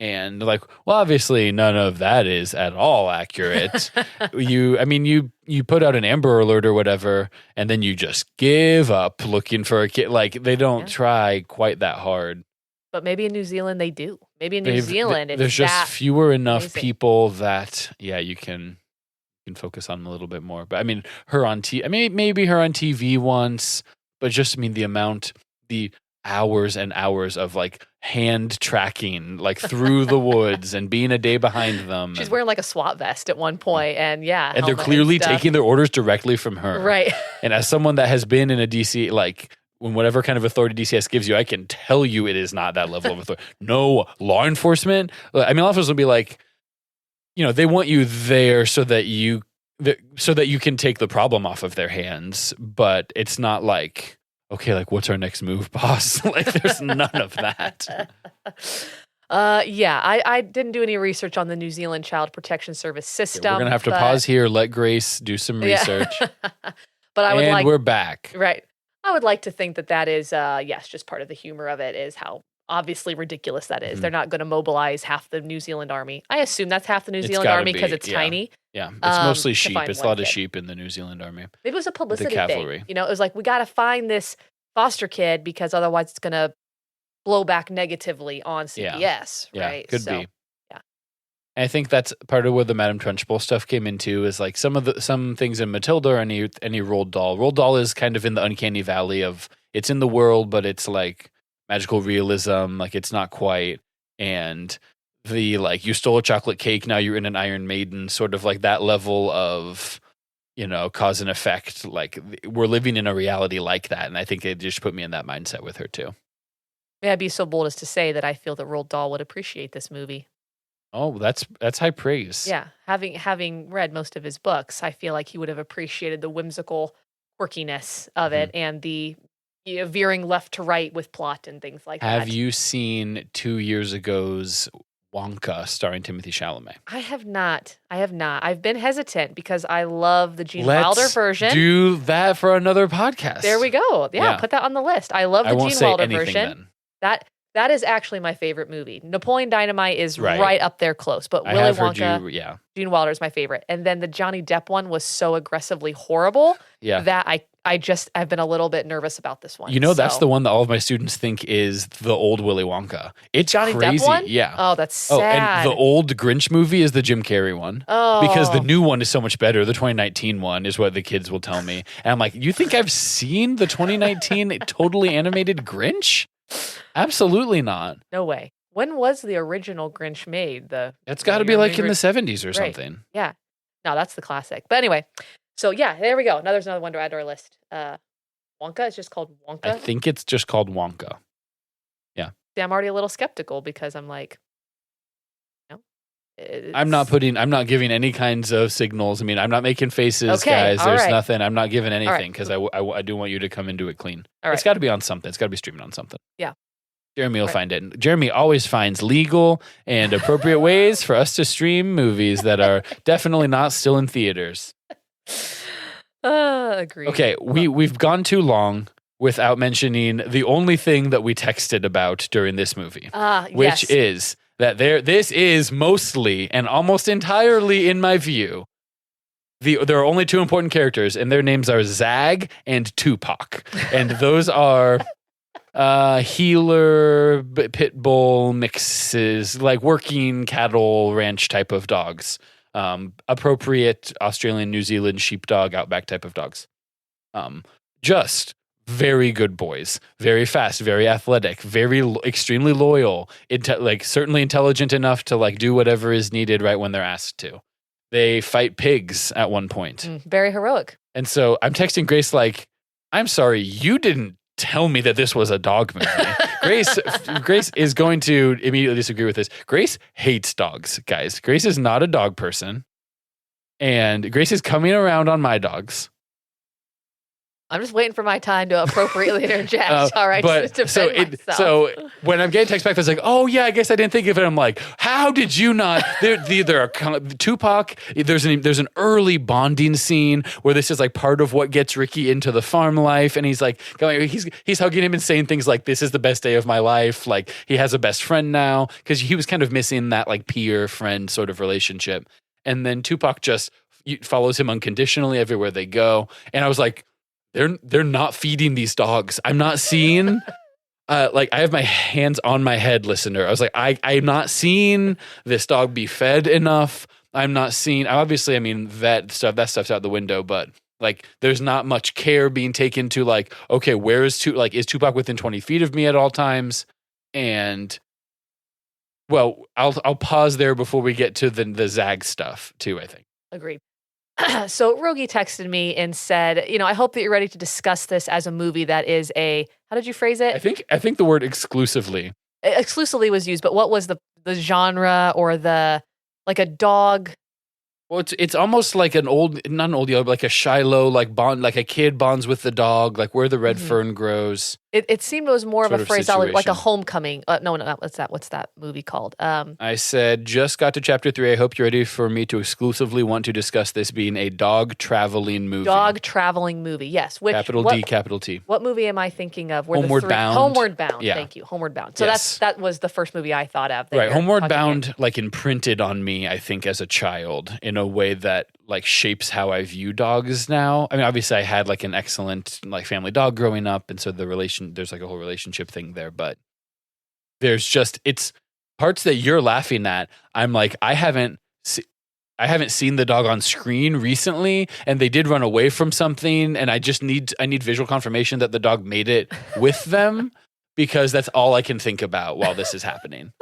And like, well, obviously none of that is at all accurate. you put out an Amber Alert or whatever, and then you just give up looking for a kid. Like they don't try quite that hard. But maybe in New Zealand they do. Maybe in New Zealand it's there's just fewer enough amazing. people that you can focus on them a little bit more. But I mean, maybe her on TV once, but just the hours and hours of like hand tracking like through the woods and being a day behind them. She's wearing like a SWAT vest at one point, and and they're clearly taking their orders directly from her. Right. And as someone that has been in a DC, like when whatever kind of authority DCS gives you, I can tell you it is not that level of authority. No law enforcement. I mean, law enforcement will be like, they want you there so that you can take the problem off of their hands, but it's not like, okay, like what's our next move, boss? Like there's none of that. I didn't do any research on the New Zealand Child Protection Service system. We're gonna have to pause here, let Grace do some research. But I would we're back. Right. I would like to think that is just part of the humor of it is how obviously ridiculous that is. They're not going to mobilize half the New Zealand army. I assume that's half the New Zealand army because it's tiny. Yeah, it's mostly sheep. It's a lot of sheep in the New Zealand army. Maybe it was a publicity cavalry thing. It was like, we got to find this foster kid because otherwise it's going to blow back negatively on CPS, right? Could be. Yeah. And I think that's part of where the Madame Trunchbull stuff came into is like some things in Matilda or any Roald Dahl. Roald Dahl is kind of in the uncanny valley of it's in the world, but it's like magical realism, like it's not quite. And the like you stole a chocolate cake, now you're in an Iron Maiden, sort of like that level of cause and effect. Like we're living in a reality like that, and I think it just put me in that mindset with her too. May I be so bold as to say that I feel that Roald Dahl would appreciate this movie. Oh, that's high praise. Yeah, having read most of his books, I feel like he would have appreciated the whimsical quirkiness of it and the veering left to right with plot and things like that. Have you seen 2 years ago's Wonka starring Timothée Chalamet? I have not. I've been hesitant because I love the Gene Wilder version. Do that for another podcast. There we go. Yeah, put that on the list. I love the Gene Wilder version. Then. That is actually my favorite movie. Napoleon Dynamite is right up there close, but Willy Wonka, Gene Wilder is my favorite. And then the Johnny Depp one was so aggressively horrible that I've been a little bit nervous about this one. That's the one that all of my students think is the old Willy Wonka. It's Johnny crazy. Depp one? Yeah. Oh, that's sad. And the old Grinch movie is the Jim Carrey one. Oh. Because the new one is so much better. The 2019 one is what the kids will tell me. And I'm like, you think I've seen the 2019 totally animated Grinch? Absolutely not. No way. When was the original Grinch made? It's got to be like in the 70s or something. Yeah. No, that's the classic. But anyway, so there we go. Now there's another one to add to our list. Wonka is just called Wonka. I think it's just called Wonka. Yeah. See, I'm already a little skeptical because I'm like, I'm not giving any kinds of signals. I mean, I'm not making faces, guys. There's nothing. I'm not giving anything because I do want you to come into it clean. All right. It's got to be on something. It's got to be streaming on something. Yeah. Jeremy will find it. Jeremy always finds legal and appropriate ways for us to stream movies that are definitely not still in theaters. Agreed. Okay, we've gone too long without mentioning the only thing that we texted about during this movie, which is that this is mostly and almost entirely, in my view, there are only two important characters, and their names are Zag and Tupac, and those are healer pit bull mixes, like working cattle ranch type of dogs, appropriate Australian, New Zealand sheepdog outback type of dogs. Just very good boys, very fast, very athletic, extremely loyal, certainly intelligent enough to do whatever is needed right when they're asked to. They fight pigs at one point. Very heroic. And so I'm texting Grace I'm sorry, you didn't tell me that this was a dog movie. Grace is going to immediately disagree with this. Grace hates dogs, guys. Grace is not a dog person. And Grace is coming around on my dogs. I'm just waiting for my time to appropriately interject. All right. But so when I'm getting text back, it's like, oh yeah, I guess I didn't think of it. I'm like, how did you not? There are Tupac. There's an early bonding scene where this is like part of what gets Ricky into the farm life, and he's like, he's hugging him and saying things like, "This is the best day of my life." Like he has a best friend now because he was kind of missing that like peer friend sort of relationship, and then Tupac just follows him unconditionally everywhere they go, and I was like, they're not feeding these dogs. I'm not seeing, like I have my hands on my head, listener. I was like, I'm not seeing this dog be fed enough. I'm not seeing, obviously, I mean, that stuff's out the window, but like there's not much care being taken to like, okay, is Tupac within 20 feet of me at all times? And well, I'll pause there before we get to the Zag stuff too, I think. Agreed. So Rogge texted me and said, I hope that you're ready to discuss this as a movie that is how did you phrase it? I think the word exclusively was used, but what was the genre or like a dog? Well, it's almost like not an old yellow, but like a Shiloh, like bond, like a kid bonds with the dog, like where the red fern grows. It seemed it was more of a phraseology, like a homecoming. No, what's that movie called? I said, just got to chapter 3. I hope you're ready for me to exclusively want to discuss this being a dog traveling movie. Dog traveling movie, yes. Capital D, capital T. What movie am I thinking of? Homeward Bound. Homeward Bound, yeah. Thank you. Homeward Bound. So that was the first movie I thought of. Right, Homeward Bound like imprinted on me, I think, as a child in a way that like shapes how I view dogs now. I mean, obviously I had like an excellent like family dog growing up, and so there's like a whole relationship thing there, but there's just, it's parts that you're laughing at. I'm like, I haven't seen the dog on screen recently, and they did run away from something, and I need visual confirmation that the dog made it with them, because that's all I can think about while this is happening.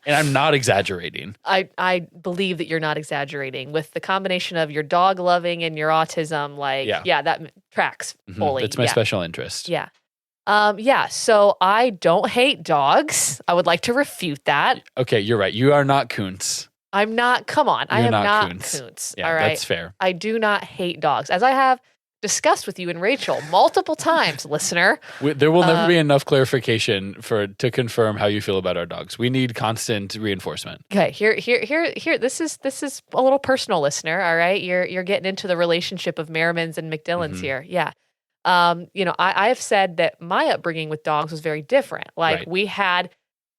And I'm not exaggerating. I believe that you're not exaggerating with the combination of your dog loving and your autism. Like, yeah that tracks fully. It's my special interest. Yeah. So I don't hate dogs. I would like to refute that. Okay, you're right. You are not Kuntz. I'm not. Come on. I am not Kuntz. Yeah, all right. That's fair. I do not hate dogs, as I have discussed with you and Rachel multiple times, listener. There will never be enough clarification to confirm how you feel about our dogs. We need constant reinforcement. Okay, here. This is a little personal, listener. All right, you're getting into the relationship of Merrimans and McDillans here. Yeah. I have said that my upbringing with dogs was very different. Like we had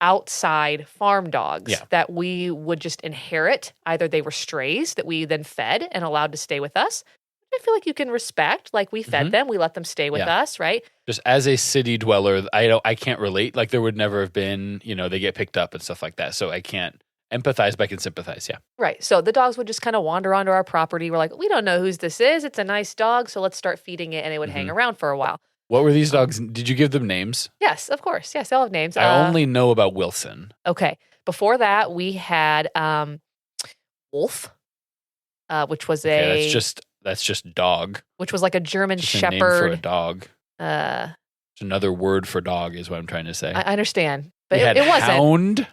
outside farm dogs that we would just inherit. Either they were strays that we then fed and allowed to stay with us. I feel like you can respect. Like we fed them, we let them stay with us, right? Just as a city dweller, I can't relate. Like there would never have been, they get picked up and stuff like that. So I can't empathize, but I can sympathize. Yeah. Right. So the dogs would just kind of wander onto our property. We're like, we don't know whose this is. It's a nice dog. So let's start feeding it. And it would hang around for a while. What were these dogs? Did you give them names? Yes, of course. Yes, they all have names. I only know about Wilson. Okay. Before that, we had Wolf, which was that's just dog. Which was like a German just Shepherd. A name for a dog. It's another word for dog is what I'm trying to say. I understand. But it wasn't. Hound.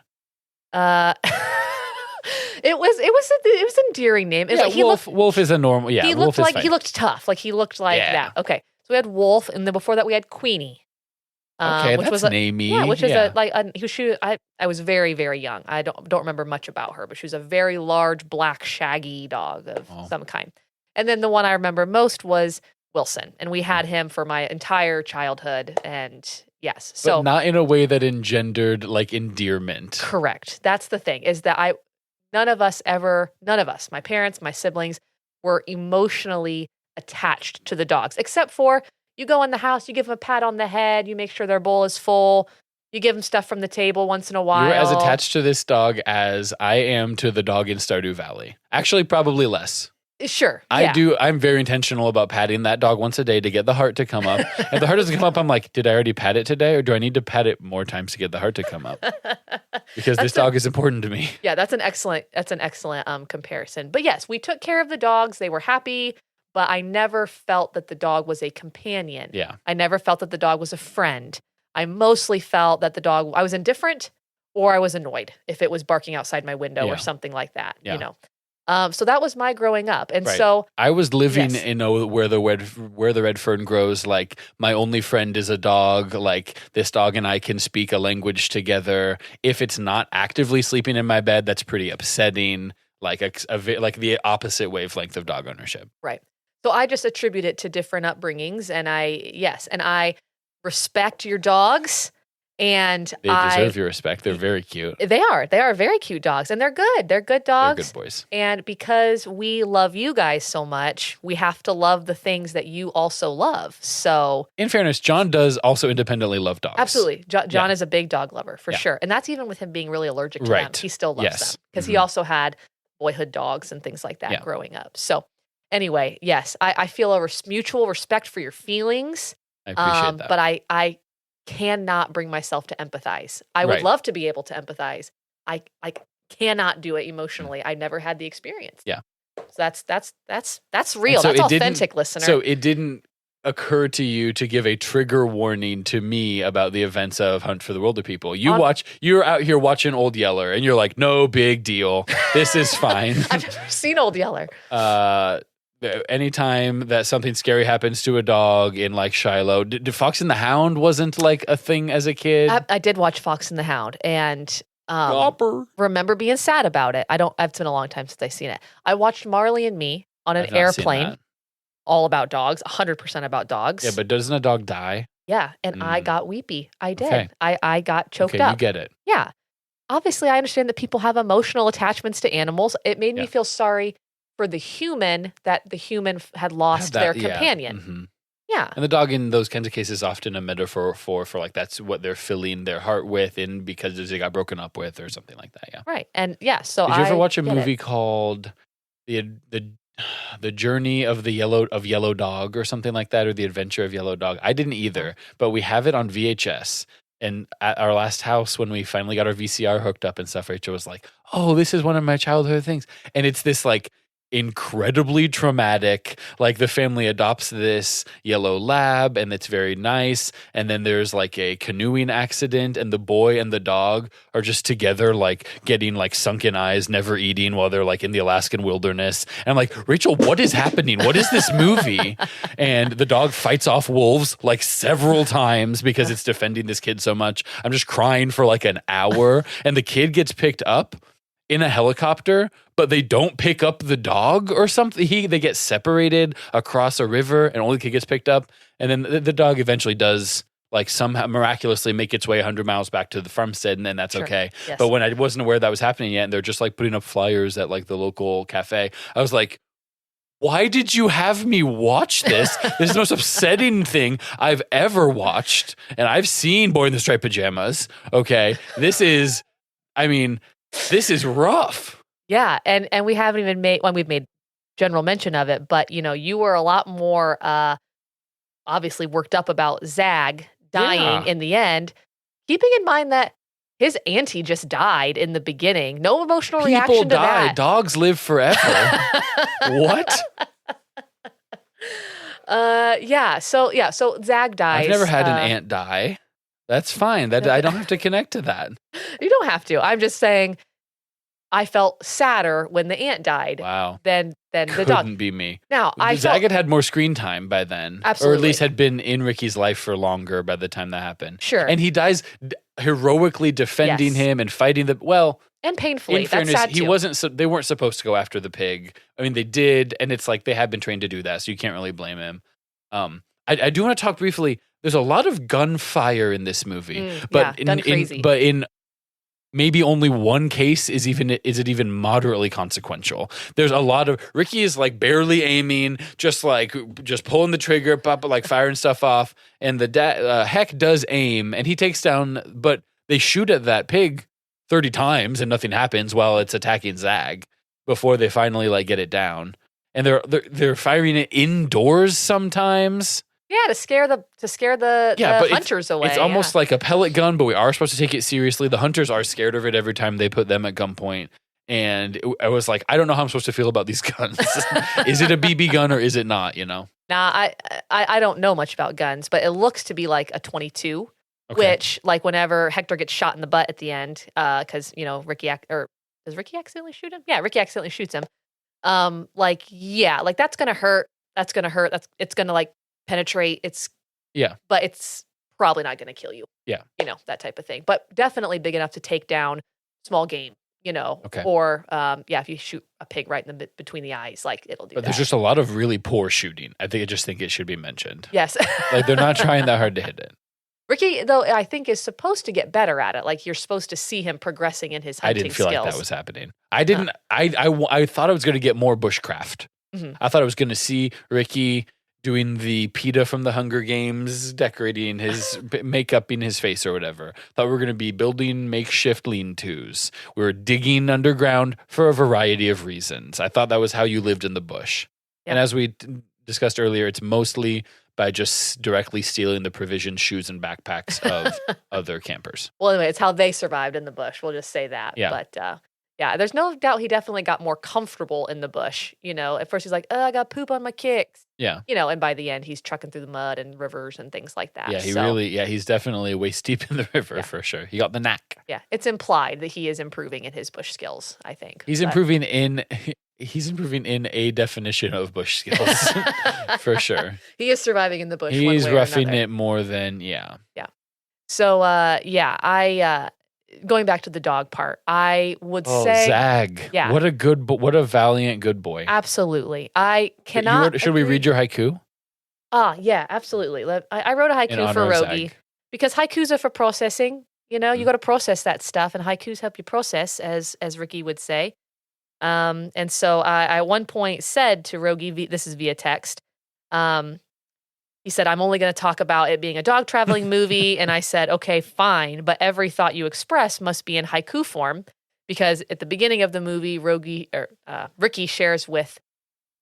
It was an endearing name. Wolf is a normal. Yeah, he looked like he looked tough. Like he looked like that. Okay, so we had Wolf, and then before that we had Queenie. Okay, which was namey. Yeah, which is I was very, very young. I don't remember much about her, but she was a very large, black, shaggy dog of some kind. And then the one I remember most was Wilson, and we had him for my entire childhood. And yes, but not in a way that engendered like endearment. Correct. That's the thing, is that none of us, my parents, my siblings, were emotionally attached to the dogs, except for you go in the house, you give them a pat on the head, you make sure their bowl is full, you give them stuff from the table once in a while. You're as attached to this dog as I am to the dog in Stardew Valley. Actually, probably less. Sure. I'm very intentional about patting that dog once a day to get the heart to come up. If the heart doesn't come up, I'm like, did I already pat it today? Or do I need to pat it more times to get the heart to come up? Because this dog is important to me. Yeah, that's an excellent comparison. But yes, we took care of the dogs. They were happy, but I never felt that the dog was a companion. Yeah. I never felt that the dog was a friend. I mostly felt that I was indifferent or I was annoyed if it was barking outside my window or something like that, So that was my growing up. And Right. so I was living Yes. in where the red fern grows. Like my only friend is a dog. Like this dog and I can speak a language together. If it's not actively sleeping in my bed, that's pretty upsetting. Like like the opposite wavelength of dog ownership. right. So I just attribute it to different upbringings, and I respect your dogs, and They deserve your respect. They're very cute. They are very cute dogs, and they're good. They're good They're dogs. good boys. And because we love you guys so much, we have to love the things that you also love. So, In fairness, John does also independently love dogs. absolutely, John Yeah. is a big dog lover for Yeah. sure, and that's even with him being really allergic to them. Right. He still loves Yes. them because he Mhm. also had boyhood dogs and things like that Yeah. growing up. So, anyway, yes, I feel a mutual respect for your feelings. I appreciate that. But I cannot bring myself to empathize. I would Right. love to be able to empathize. I cannot do it emotionally. I never had the experience. Yeah. So that's real. so That's it didn't- authentic, listener. So it didn't occur to you to give a trigger warning to me about the events of Hunt for the Wilderpeople. You're out here watching Old Yeller and you're like, no big deal. This is fine. I've never seen Old Yeller. Anytime that something scary happens to a dog in like Shiloh, did Fox and the Hound wasn't like a thing as a kid? I did watch Fox and the Hound, and Gopper. remember being sad about it. It's been a long time since I've seen it. I watched Marley and Me on an I've not seen airplane, that. all about dogs, 100% about dogs. Yeah, but doesn't a dog die? Yeah, and I Mm. got weepy. I did. Okay. I got choked Okay, up. you get it. Yeah. Obviously, I understand that people have emotional attachments to animals. It made me Yeah. feel sorry for the human that the human had lost That- their yeah. companion. Mhm. Yeah. And the dog in those kinds of cases is often a metaphor for like that's what they're filling their heart with, and because they got broken up with or something like that. Yeah. Right. And yeah, so Did you ever I watch a get movie it. called the Journey of the Yellow Dog or something like that, or The Adventure of Yellow Dog? I didn't either, but we have it on VHS. And at our last house, when we finally got our VCR hooked up and stuff, Rachel was like, "Oh, this is one of my childhood things," and it's this like incredibly traumatic. Like the family adopts this yellow lab and it's very nice, and then there's like a canoeing accident and the boy and the dog are just together like getting like sunken eyes, never eating while they're like in the Alaskan wilderness. And I'm like, Rachel, what is happening? What is this movie? And the dog fights off wolves like several times because it's defending this kid so much. I'm just crying for like an hour, and the kid gets picked up in a helicopter, but they don't pick up the dog or something. They get separated across a river, and only the kid gets picked up. And then the dog eventually does like somehow miraculously make its way 100 miles back to the farmstead, and then that's Sure. okay. Yes. But when I wasn't aware that was happening yet, and they're just like putting up flyers at like the local cafe, I was like, why did you have me watch this? This is the most upsetting thing I've ever watched. And I've seen Boy in the Striped Pajamas. Okay. This is rough. Yeah, and we haven't even we've made general mention of it, but you were a lot more obviously worked up about Zag dying Yeah. in the end, keeping in mind that his auntie just died in the beginning. No emotional People reaction to die. that. Dogs live forever. What? So Zag dies. I've never had an aunt die. That's fine. That I don't have to connect to that. You don't have to. I'm just saying I felt sadder when the aunt died Wow. than the Couldn't dog. be me. Now, Zag had more screen time by then. Or Absolutely. at least had been in Ricky's life for longer by the time that happened. Sure. And he dies heroically defending Yes. him and fighting and painfully. in That's fairness, sad he too. wasn't. They weren't supposed to go after the pig. I mean, they did, and it's like they had been trained to do that, so you can't really blame him. I do want to talk briefly. There's a lot of gunfire in this movie, but gun crazy. but in maybe only one case is it even moderately consequential. There's a lot of Ricky is like barely aiming, just pulling the trigger, like firing stuff off, and the Heck does aim and he takes down, but they shoot at that pig 30 times and nothing happens while it's attacking Zag before they finally like get it down. And they're firing it indoors sometimes. Yeah, to scare the but hunters away. It's almost like a pellet gun, but we are supposed to take it seriously. The hunters are scared of it every time they put them at gunpoint. And I was like, I don't know how I'm supposed to feel about these guns. Is it a BB gun or is it not? Nah, I don't know much about guns, but it looks to be like a 22, Okay. which like whenever Hector gets shot in the butt at the end, because Ricky does Ricky accidentally shoot him? Yeah, Ricky accidentally shoots him. Like, yeah, like that's gonna hurt. It's gonna like penetrate. But it's probably not gonna kill you. Yeah. That type of thing. But definitely big enough to take down small game. Okay. Or if you shoot a pig right in between the eyes, like it'll do that. But there's just a lot of really poor shooting. I just think it should be mentioned. Yes. Like they're not trying that hard to hit it. Ricky, though, I think is supposed to get better at it. Like you're supposed to see him progressing in his hunting skills. I didn't feel like that was happening. I didn't. I thought I was going to get more bushcraft. Mm-hmm. I thought I was going to see Ricky doing the PETA from the Hunger Games, decorating his makeup in his face or whatever. Thought we were going to be building makeshift lean-tos. We were digging underground for a variety of reasons. I thought that was how you lived in the bush. Yep. And as we discussed earlier, it's mostly by just directly stealing the provisions, shoes, and backpacks of other campers. Well, anyway, it's how they survived in the bush. We'll just say that. Yeah. But there's no doubt he definitely got more comfortable in the bush. At first he's like, I got poop on my kicks. Yeah. And by the end he's trucking through the mud and rivers and things like that. Yeah, he's definitely waist deep in the river for sure. He got the knack. Yeah, it's implied that he is improving in his bush skills, I think. He's improving in a definition of bush skills for sure. He is surviving in the bush. He's roughing it more than Yeah. So going back to the dog part, I would say Zag. Yeah. What a valiant good boy. Absolutely. I cannot. Should we read your haiku? Yeah, absolutely. I wrote a haiku for Rogge because haikus are for processing. You got to process that stuff, and haikus help you process, as Ricky would say. And so I at one point said to Rogge, this is via text, he said, I'm only going to talk about it being a dog traveling movie. And I said, okay, fine. But every thought you express must be in haiku form, because at the beginning of the movie, Ricky shares with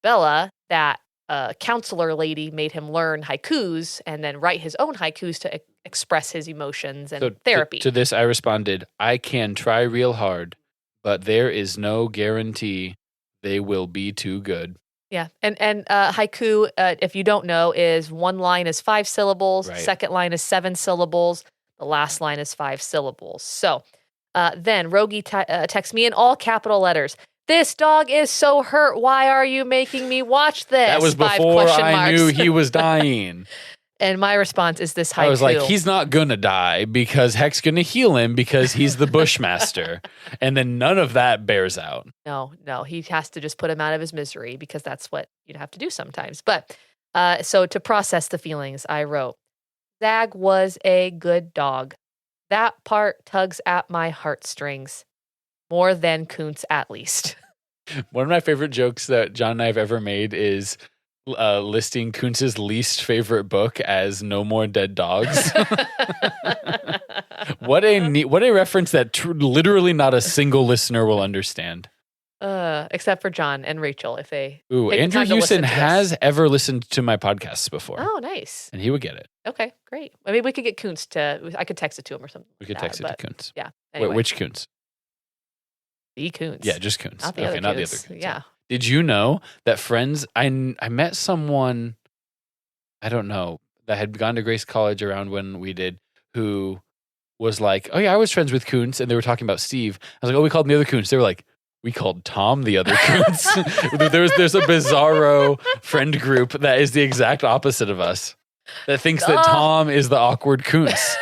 Bella that a counselor lady made him learn haikus and then write his own haikus to express his emotions and therapy. To this, I responded, I can try real hard, but there is no guarantee they will be too good. Yeah. And haiku, if you don't know, is one line is 5 syllables, right. Second line is 7 syllables, the last line is 5 syllables. So then Rogge texts me in all capital letters, this dog is so hurt. Why are you making me watch this? That was before I knew he was dying. And my response is this haiku. I was like, he's not going to die because Heck's going to heal him because he's the Bushmaster. And then none of that bears out. No, he has to just put him out of his misery because that's what you'd have to do sometimes. But so to process the feelings, I wrote, Zag was a good dog. That part tugs at my heartstrings. More than Kuntz, at least. One of my favorite jokes that John and I have ever made is listing Kuntz's least favorite book as No More Dead Dogs. What a reference that literally not a single listener will understand. Except for John and Rachel, if they. Ooh, Andrew Houston has ever listened to my podcasts before. Oh, nice. And he would get it. Okay, great. Maybe we could get Kuntz I could text it to him or something. We could text it to Kuntz. Yeah. Anyway. Wait, which Kuntz? The Kuntz. Yeah, just Kuntz. Not the other Kuntz. Yeah. Did you know that Friends, I met someone, I don't know, that had gone to Grace College around when we did, who was like, oh yeah, I was friends with Kuntz, and they were talking about Steve. I was like, oh, we called him the other Kuntz. They were like, we called Tom the other Kuntz. There's a bizarro friend group that is the exact opposite of us, that thinks that Tom is the awkward Kuntz.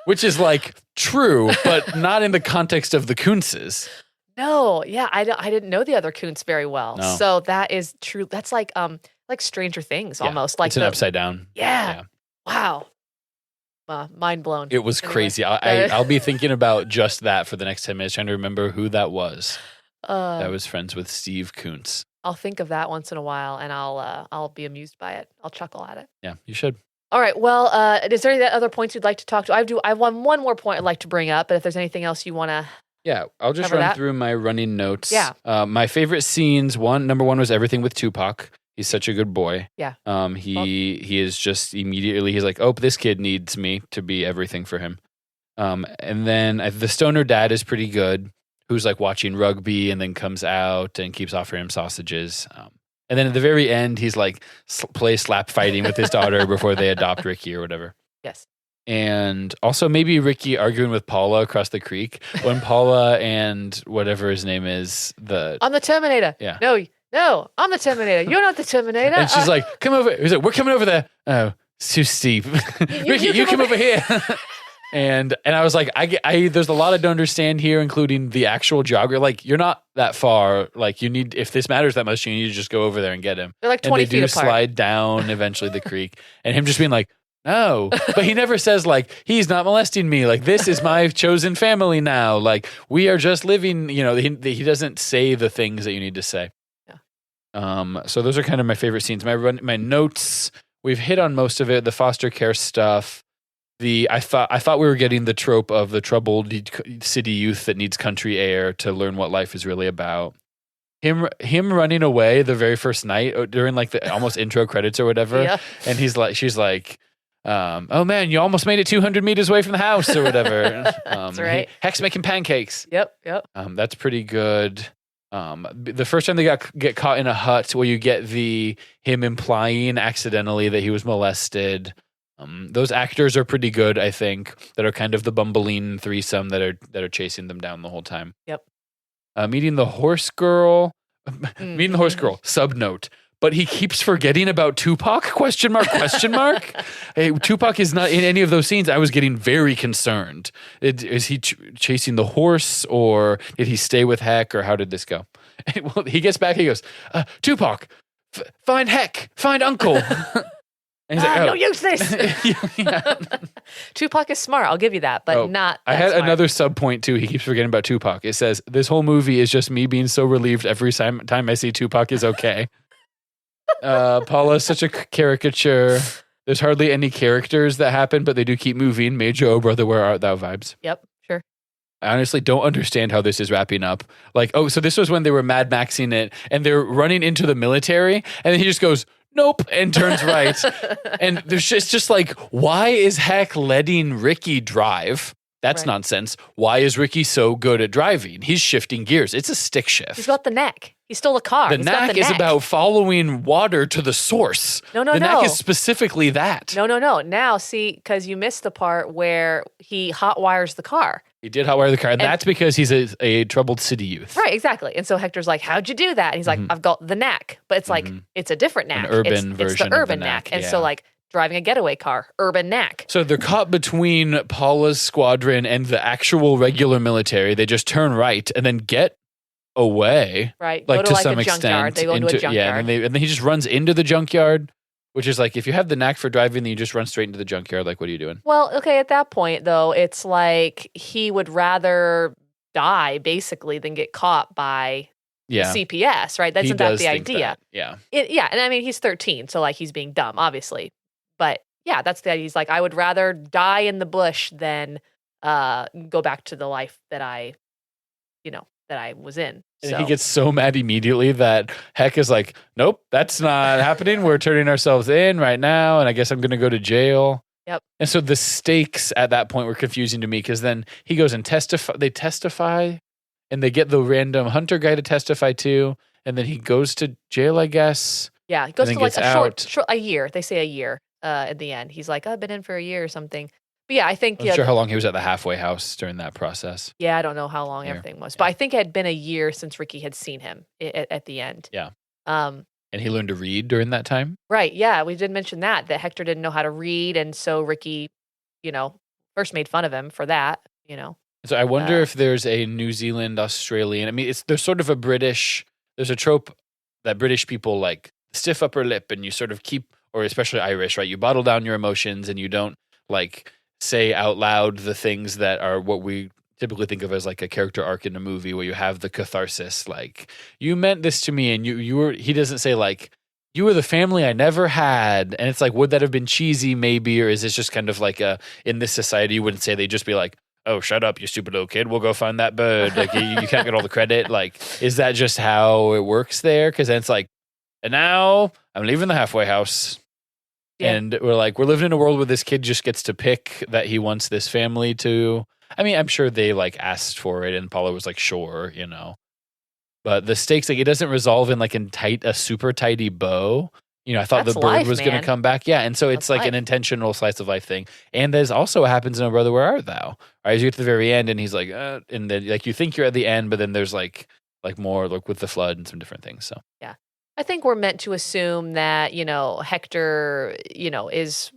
Which is like true, but not in the context of the Kuntzes. No, yeah, I didn't know the other Kuntz very well. No. So that is true. That's like Stranger Things almost. Like it's an upside down. Yeah. Wow. Mind blown. It was crazy. I'll be thinking about just that for the next 10 minutes, trying to remember who that was. That was friends with Steve Kuntz. I'll think of that once in a while, and I'll be amused by it. I'll chuckle at it. Yeah, you should. All right. Well, is there any other points you'd like to talk to? I have one more point I'd like to bring up, but if there's anything else you want to. Yeah, I'll just run through my running notes. Yeah. My favorite scenes, number one was everything with Tupac. He's such a good boy. Yeah. He is just immediately, he's like, oh, this kid needs me to be everything for him. And then the stoner dad is pretty good, who's like watching rugby and then comes out and keeps offering him sausages. And then at the very end, he's like play slap fighting with his daughter before they adopt Ricky or whatever. Yes. And also maybe Ricky arguing with Paula across the creek when Paula and whatever his name is, I'm the Terminator. Yeah. No, I'm the Terminator. You're not the Terminator. And she's like, come over. He's like, we're coming over there. Oh, it's too steep. Ricky, you come over here. And I was like, there's a lot I don't understand here, including the actual geography. Like, you're not that far. Like, if this matters that much, you need to just go over there and get him. They're like 20 feet apart. And they do slide down eventually the creek. And him just being like, no. But he never says, like, he's not molesting me. Like, this is my chosen family now. Like, we are just living, he doesn't say the things that you need to say. Yeah. So those are kind of my favorite scenes. My notes, we've hit on most of it. The foster care stuff. I thought we were getting the trope of the troubled city youth that needs country air to learn what life is really about. Him running away the very first night during like the almost intro credits or whatever. Yeah. And she's like, oh man, you almost made it 200 meters away from the house or whatever. That's right. Heck's making pancakes. Yep. That's pretty good. The first time they get caught in a hut where you get him implying accidentally that he was molested. Those actors are pretty good, I think, that are kind of the bumbling threesome that are chasing them down the whole time. Yep. Meeting the horse girl. Meeting the horse girl. Subnote. But he keeps forgetting about Tupac? Question mark? Hey, Tupac is not in any of those scenes. I was getting very concerned. Is he chasing the horse, or did he stay with Heck, or how did this go? Well, he gets back. He goes, Tupac, find Heck, find Uncle. And he's like, no use this. Yeah. Tupac is smart. I'll give you that, but not. I had smart. another sub point too. He keeps forgetting about Tupac. It says, this whole movie is just me being so relieved every time I see Tupac is okay. Paula's such a caricature. There's hardly any characters that happen, but they do keep moving. Major, oh brother, where art thou vibes. Yep, sure. I honestly don't understand how this is wrapping up. Like, so this was when they were Mad Maxing it, and they're running into the military, and then he just goes, nope, and turns right. And there's just like, why is Heck letting Ricky drive? That's nonsense. Why is Ricky so good at driving? He's shifting gears. It's a stick shift. He's got the knack. He stole a car. The knack is about following water to the source. No. The knack is specifically that. No. Now, see, because you missed the part where he hotwires the car. He did hotwire the car. And that's because he's a troubled city youth. Right, exactly. And so Hector's like, how'd you do that? And he's like, I've got the knack. But it's like, it's a different knack. An urban version it's the urban of the knack. And so like, driving a getaway car, urban knack. So they're caught between Paula's squadron and the actual regular military. They just turn right and then get away. Right. Like go to to like some a extent. junkyard. They go into a junkyard. Yeah, and then he just runs into the junkyard, which is like, if you have the knack for driving, then you just run straight into the junkyard. Like, what are you doing? Well, okay, at that point, though, it's like he would rather die, basically, than get caught by CPS, right? Isn't that the idea? Yeah. And I mean, he's 13, so like he's being dumb, obviously. But yeah, that's the idea. He's like, I would rather die in the bush than go back to the life that I was in. And he gets so mad immediately that Heck is like, nope, that's not happening. We're turning ourselves in right now, and I guess I'm going to go to jail. Yep. And so the stakes at that point were confusing to me, because then he goes and they testify, and they get the random hunter guy to testify too, and then he goes to jail, I guess. Yeah, he goes to like a year. They say a year at the end. He's like, I've been in for a year or something. But yeah, I think... I'm not sure how long he was at the halfway house during that process. Yeah, I don't know how long everything was. But I think it had been a year since Ricky had seen him at the end. Yeah. And he learned to read during that time? Right, yeah. We did mention that Hector didn't know how to read. And so Ricky, first made fun of him for that, So I wonder if there's a New Zealand, Australian... I mean, there's sort of a British... There's a trope that British people like stiff upper lip, and you sort of keep... Or especially Irish, right? You bottle down your emotions, and you don't like... say out loud the things that are what we typically think of as like a character arc in a movie, where you have the catharsis, like, you meant this to me, and he doesn't say like, you were the family I never had. And it's like, would that have been cheesy maybe, or is this just kind of like in this society you wouldn't say, they'd just be like, oh, shut up, you stupid little kid, we'll go find that bird. Like, you can't get all the credit. Like, is that just how it works there? Because then it's like, and now I'm leaving the halfway house. Yeah. And we're living in a world where this kid just gets to pick that he wants this family to. I mean, I'm sure they like asked for it, and Paula was like, sure, But the stakes, like, it doesn't resolve in like a super tidy bow. I thought That's the bird life, was going man. to come back. Yeah. And so it's That's like life. an intentional slice of life thing. And there's also what happens in Oh Brother, Where Art Thou? Right? As you get to the very end and he's like, and then like you think you're at the end, but then there's like more like with the flood and some different things. So Yeah. I think we're meant to assume that, Hector, is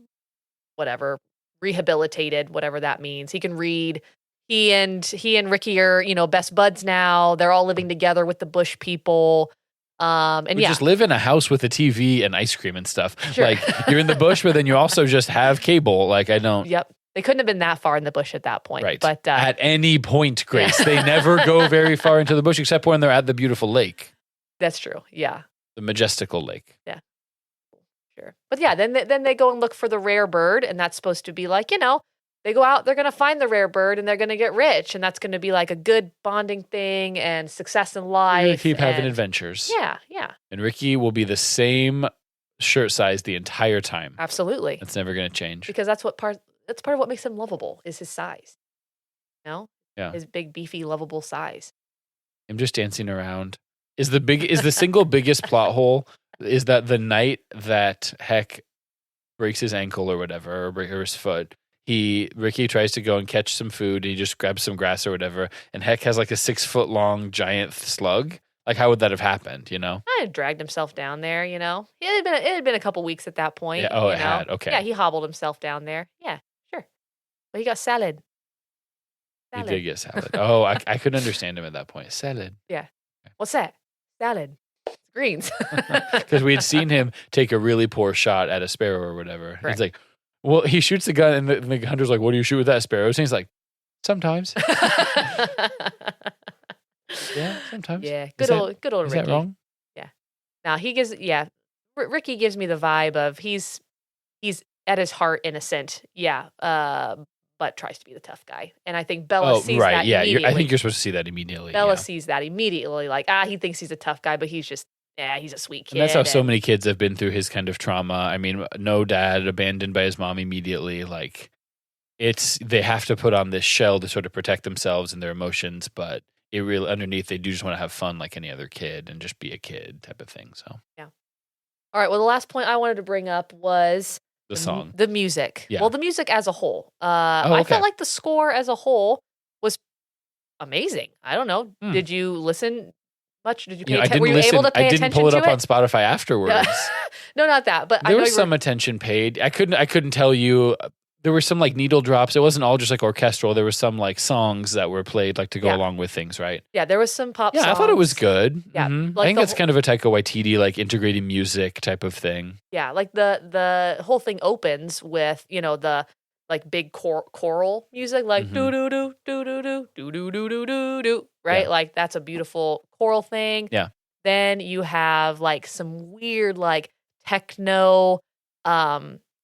whatever, rehabilitated, whatever that means. He can read. He and Ricky are, best buds now. They're all living together with the Bush people. And we just live in a house with a TV and ice cream and stuff. Sure. Like you're in the bush, but then you also just have cable. Like I don't. Yep. They couldn't have been that far in the bush at that point. Right. But at any point, Grace, they never go very far into the bush except when they're at the beautiful lake. That's true. Yeah. The majestical lake. Yeah. Sure. But yeah, then they go and look for the rare bird, and that's supposed to be like, they go out, they're going to find the rare bird, and they're going to get rich, and that's going to be like a good bonding thing and success in life. You're going to keep having adventures. Yeah, yeah. And Ricky will be the same shirt size the entire time. Absolutely. That's never going to change. Because that's part of what makes him lovable is his size. Yeah. His big, beefy, lovable size. Him just dancing around. Is the single biggest plot hole is that the night that Heck breaks his ankle or whatever, or his foot, Ricky tries to go and catch some food and he just grabs some grass or whatever, and Heck has like a 6-foot-long giant slug. Like how would that have happened, I had dragged himself down there, It had been a couple weeks at that point. Yeah, it had. Okay. Yeah, he hobbled himself down there. Yeah, sure. But he got salad. He did get salad. Oh, I couldn't understand him at that point. Salad. Yeah. What's that? Salad. It's greens. Because we had seen him take a really poor shot at a sparrow or whatever. Correct. He's like, well, he shoots the gun and the hunter's like, what do you shoot with that sparrow? And he's like, sometimes. Yeah, sometimes. Yeah, good old Is Ricky. that wrong? Yeah. Now Ricky gives me the vibe of he's at his heart innocent. Yeah. But tries to be the tough guy. And I think Bella sees that immediately. I think you're supposed to see that immediately. Bella sees that immediately. Like, he thinks he's a tough guy, but he's just, he's a sweet kid. And that's how so many kids have been through his kind of trauma. I mean, no dad, abandoned by his mom immediately. Like, they have to put on this shell to sort of protect themselves and their emotions, but it really underneath, they do just want to have fun like any other kid and just be a kid type of thing. So, yeah. All right. Well, the last point I wanted to bring up was the song, the music. Yeah. Well, the music as a whole. Okay. I felt like the score as a whole was amazing. I don't know. Did you listen much? Did you pay attention? Were you able to pay attention to it? I didn't pull it up on Spotify afterwards. No, not that. But there was some attention paid. I couldn't tell you. There were some like needle drops. It wasn't all just like orchestral. There were some like songs that were played like to go along with things, right? Yeah, there was some pop songs. I thought it was good. Yeah. Mm-hmm. I think that's kind of a Taika Waititi like integrating music type of thing. Yeah, like the whole thing opens with, the like big choral music, like do do do do do do do do do do do do, right? Yeah. Like that's a beautiful choral thing. Yeah. Then you have like some weird like techno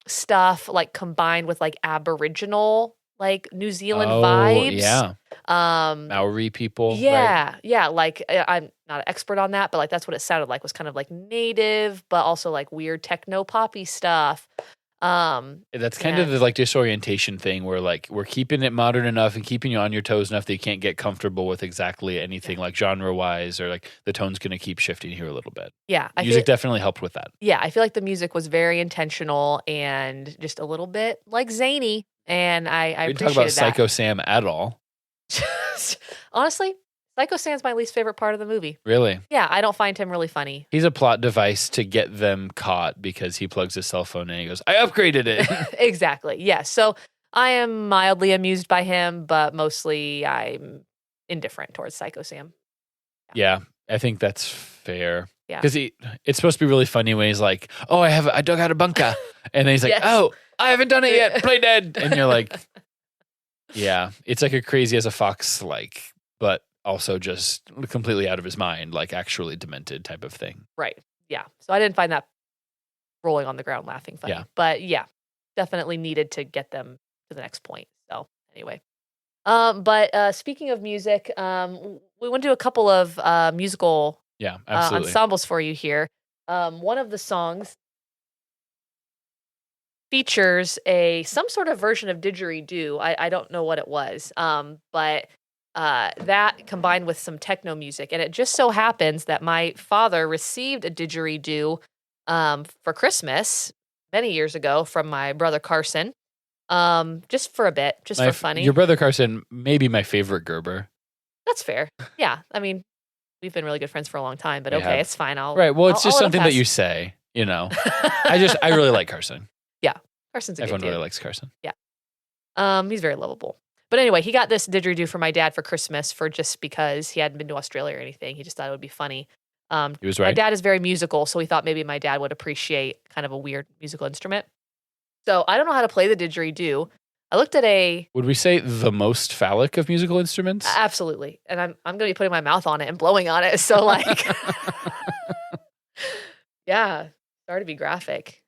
stuff like combined with like Aboriginal like New Zealand vibes. Yeah. Maori people. Yeah. Right? Yeah. Like I'm not an expert on that, but like that's what it sounded like, was kind of like native, but also like weird techno poppy stuff. That's kind of the like disorientation thing where like we're keeping it modern enough and keeping you on your toes enough that you can't get comfortable with exactly anything like genre wise, or like the tone's going to keep shifting here a little bit. Yeah. Music definitely helped with that. Yeah. I feel like the music was very intentional and just a little bit like zany. And I We didn't appreciated talk about that. Psycho Sam at all. Honestly, Psycho Sam's my least favorite part of the movie. Really? Yeah, I don't find him really funny. He's a plot device to get them caught because he plugs his cell phone in and he goes, I upgraded it. Exactly. Yeah. So I am mildly amused by him, but mostly I'm indifferent towards Psycho Sam. Yeah, I think that's fair. Yeah. Because it's supposed to be really funny when he's like, oh, I dug out a bunker. And then he's like, Yes. oh, I haven't done it yet. Play dead. And you're like, yeah, it's like a crazy as a fox, like, but also just completely out of his mind, like actually demented type of thing. Right. Yeah. So I didn't find that rolling on the ground laughing funny. Yeah. But yeah, definitely needed to get them to the next point. So anyway. But speaking of music, we went to a couple of musical ensembles for you here. One of the songs features some sort of version of didgeridoo. I don't know what it was, but that combined with some techno music. And it just so happens that my father received a didgeridoo for Christmas many years ago from my brother Carson. Just for a bit, just for funny. Your brother Carson may be my favorite Gerber. That's fair. Yeah. I mean, we've been really good friends for a long time, but okay, it's fine. Right. Well, it's just something that you say, you know. I really like Carson. Yeah. Carson's a good dude. Everyone really likes Carson. Yeah. He's very lovable. But anyway, he got this didgeridoo for my dad for Christmas just because he hadn't been to Australia or anything. He just thought it would be funny. He was right. My dad is very musical, so we thought maybe my dad would appreciate kind of a weird musical instrument. So I don't know how to play the didgeridoo. I looked at Would we say the most phallic of musical instruments? Absolutely. And I'm going to be putting my mouth on it and blowing on it. So like, yeah, sorry to be graphic.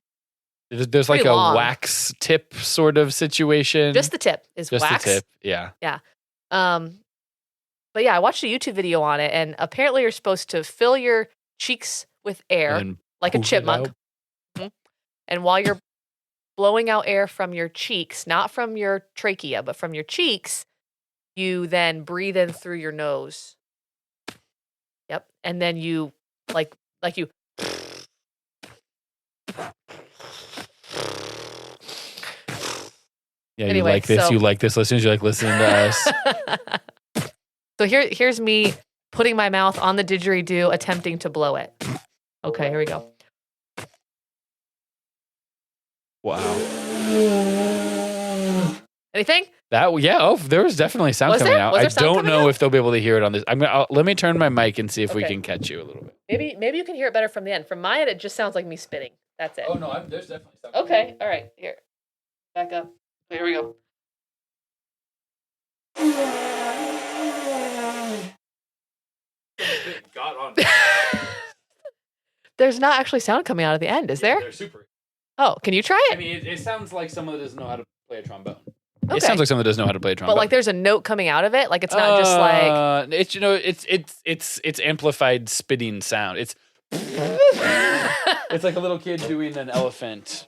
There's like a wax tip sort of situation. Just the tip is wax. Just the tip, yeah. Yeah. But yeah, I watched a YouTube video on it, and apparently you're supposed to fill your cheeks with air like a chipmunk. Mm-hmm. And while you're blowing out air from your cheeks, not from your trachea, but from your cheeks, you then breathe in through your nose. Yep. And then you like you Yeah, anyway, you like this. You like this. Listeners, you like listening to us. So here's me putting my mouth on the didgeridoo, attempting to blow it. Okay, here we go. Wow. Anything? There was definitely sound coming out. I don't know if they'll be able to hear it on this. Let me turn my mic and see if we can catch you a little bit. Maybe you can hear it better from the end. From my end, it just sounds like me spitting. That's it. Oh no, there's definitely sound. Okay, all right. Here, back up. Here we go. Got on. There's not actually sound coming out at the end, is there? They're super. Oh, can you try it? I mean, it sounds like someone that doesn't know how to play a trombone. Okay. It sounds like someone that doesn't know how to play a trombone. But like, there's a note coming out of it. Like, it's not just like it's amplified spitting sound. It's like a little kid doing an elephant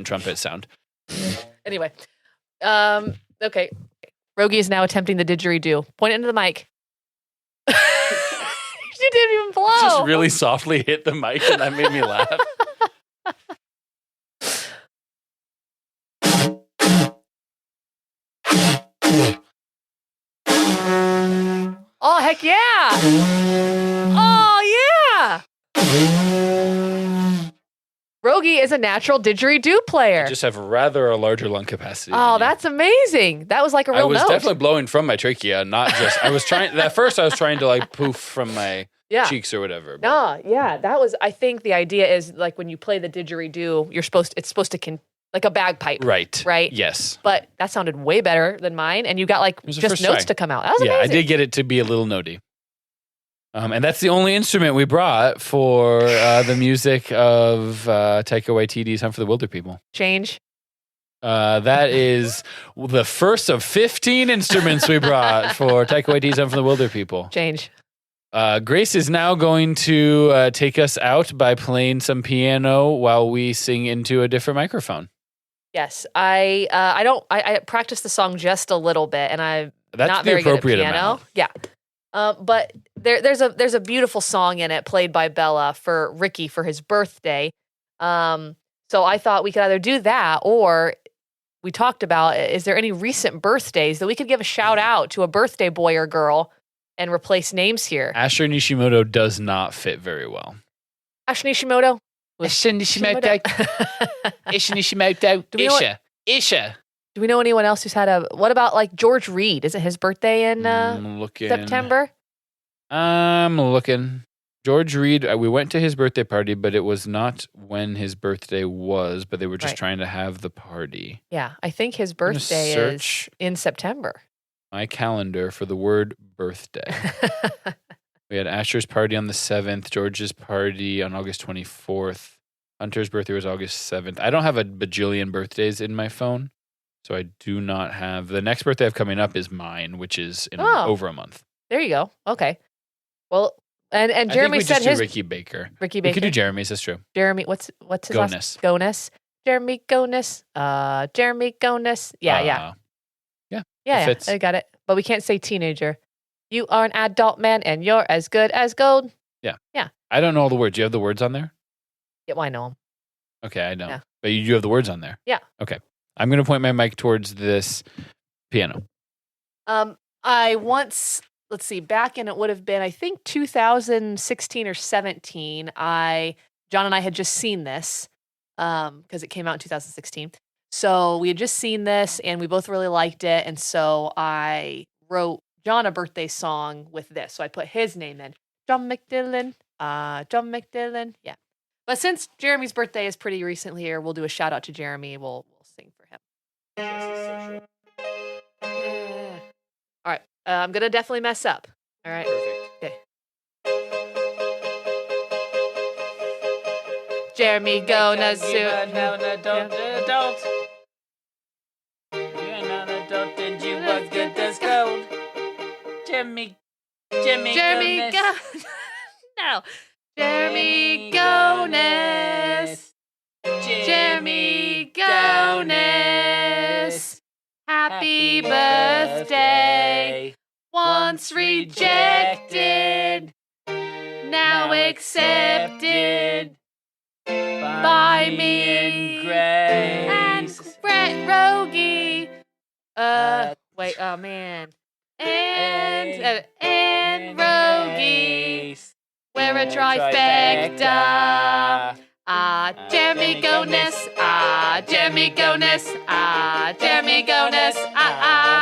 trumpet sound. Anyway, okay. Rogge is now attempting the didgeridoo. Point it into the mic. You didn't even blow. Just really softly hit the mic, and that made me laugh. Oh, heck yeah. Oh, yeah. Rogge is a natural didgeridoo player. I just have rather a larger lung capacity. Oh, that's amazing. That was like a real note. I was definitely blowing from my trachea, not just, at first I was trying to like poof from my cheeks or whatever. That was, I think the idea is like when you play the didgeridoo, it's supposed to like a bagpipe. Right. Right? Yes. But that sounded way better than mine, and you got like just notes to come out. That was amazing. I did get it to be a little notey. And that's the only instrument we brought for the music of Taika Waititi's Hunt for the Wilderpeople. Change. That is the first of 15 instruments we brought for Taika Waititi's Hunt for the Wilderpeople. Change. Grace is now going to take us out by playing some piano while we sing into a different microphone. Yes, I practiced the song just a little bit, and I'm not very good at piano. Amount. Yeah. But there's a beautiful song in it played by Bella for Ricky for his birthday. So I thought we could either do that, or we talked about, is there any recent birthdays that we could give a shout out to a birthday boy or girl and replace names here? Asher Nishimoto does not fit very well. Asher Nishimoto? Asher Nishimoto. Asher Nishimoto. Isha. Do we know anyone else who's had what about like George Reed? Is it his birthday in September? I'm looking. George Reed, we went to his birthday party, but it was not when his birthday was, but they were just trying to have the party. Yeah, I think his birthday is in September. My calendar for the word birthday. We had Asher's party on the 7th, George's party on August 24th. Hunter's birthday was August 7th. I don't have a bajillion birthdays in my phone. So I do not have. The next birthday I have coming up is mine, which is in over a month. There you go. Okay. Well, and Jeremy said his Ricky Baker. Ricky Baker. We could do Jeremy's. That's true. Jeremy, what's his last? Gonus. Jeremy Gonus. Jeremy Gonus. Yeah. I got it. But we can't say teenager. You are an adult man, and you're as good as gold. Yeah. I don't know all the words. Do you have the words on there? Yeah, well, I know him. Okay, I don't. Yeah. But you do have the words on there. Yeah. Okay. I'm going to point my mic towards this piano. I once, let's see, back in it would have been, I think 2016 or 17. John and I had just seen this because it came out in 2016. So we had just seen this and we both really liked it. And so I wrote John a birthday song with this. So I put his name in. John McDillon. Yeah. But since Jeremy's birthday is pretty recently here, we'll do a shout out to Jeremy. We'll sing for him. Yeah. All right. I'm going to definitely mess up. All right. Perfect. Okay. Jeremy gonna zoom. You're not an adult. You're not an adult and you was good as gold. Jeremy go. No. Jeremy Gonus. Jeremy Gonus. Happy birthday. Once rejected, now accepted by me and Brett Rogge. Wait, oh man. And Rogge. We're a trifecta. Jeremy Gonus. Jeremy Gonus. Jeremy Gonus.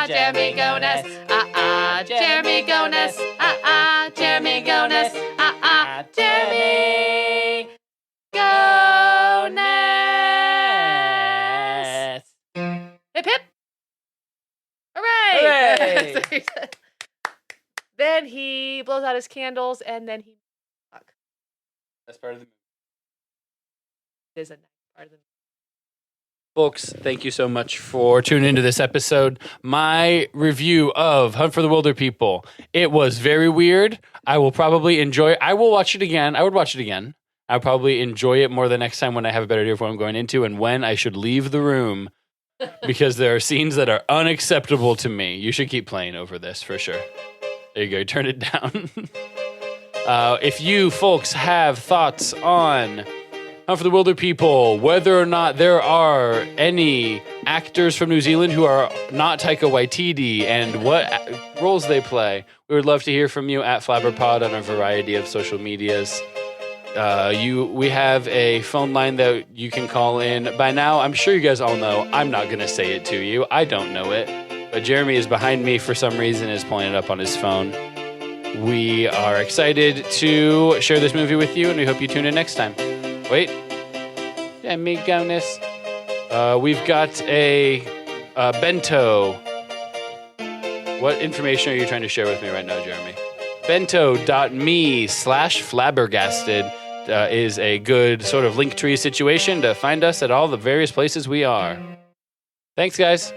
Jeremy Gonus. Jeremy Gonus. Jeremy Gonus. Jeremy Gonus. Hip hip. Hooray! Then he blows out his candles and then he. That's part of the movie. It is a nice part of the movie. Folks, thank you so much for tuning into this episode. My review of Hunt for the Wilderpeople. It was very weird. I will probably enjoy it. I will watch it again. I would watch it again. I'll probably enjoy it more the next time when I have a better idea of what I'm going into and when I should leave the room because there are scenes that are unacceptable to me. You should keep playing over this for sure. There you go. Turn it down. If you folks have thoughts on Hunt for the Wilderpeople, whether or not there are any actors from New Zealand who are not Taika Waititi and what roles they play, we would love to hear from you at FlabberPod on a variety of social medias. We have a phone line that you can call in. By now, I'm sure you guys all know. I'm not going to say it to you. I don't know it. But Jeremy is behind me for some reason, is pulling it up on his phone. We are excited to share this movie with you, and we hope you tune in next time. Wait. Jeremy Gonus. We've got a bento. What information are you trying to share with me right now, Jeremy? Bento.me/flabbergasted is a good sort of link tree situation to find us at all the various places we are. Thanks, guys.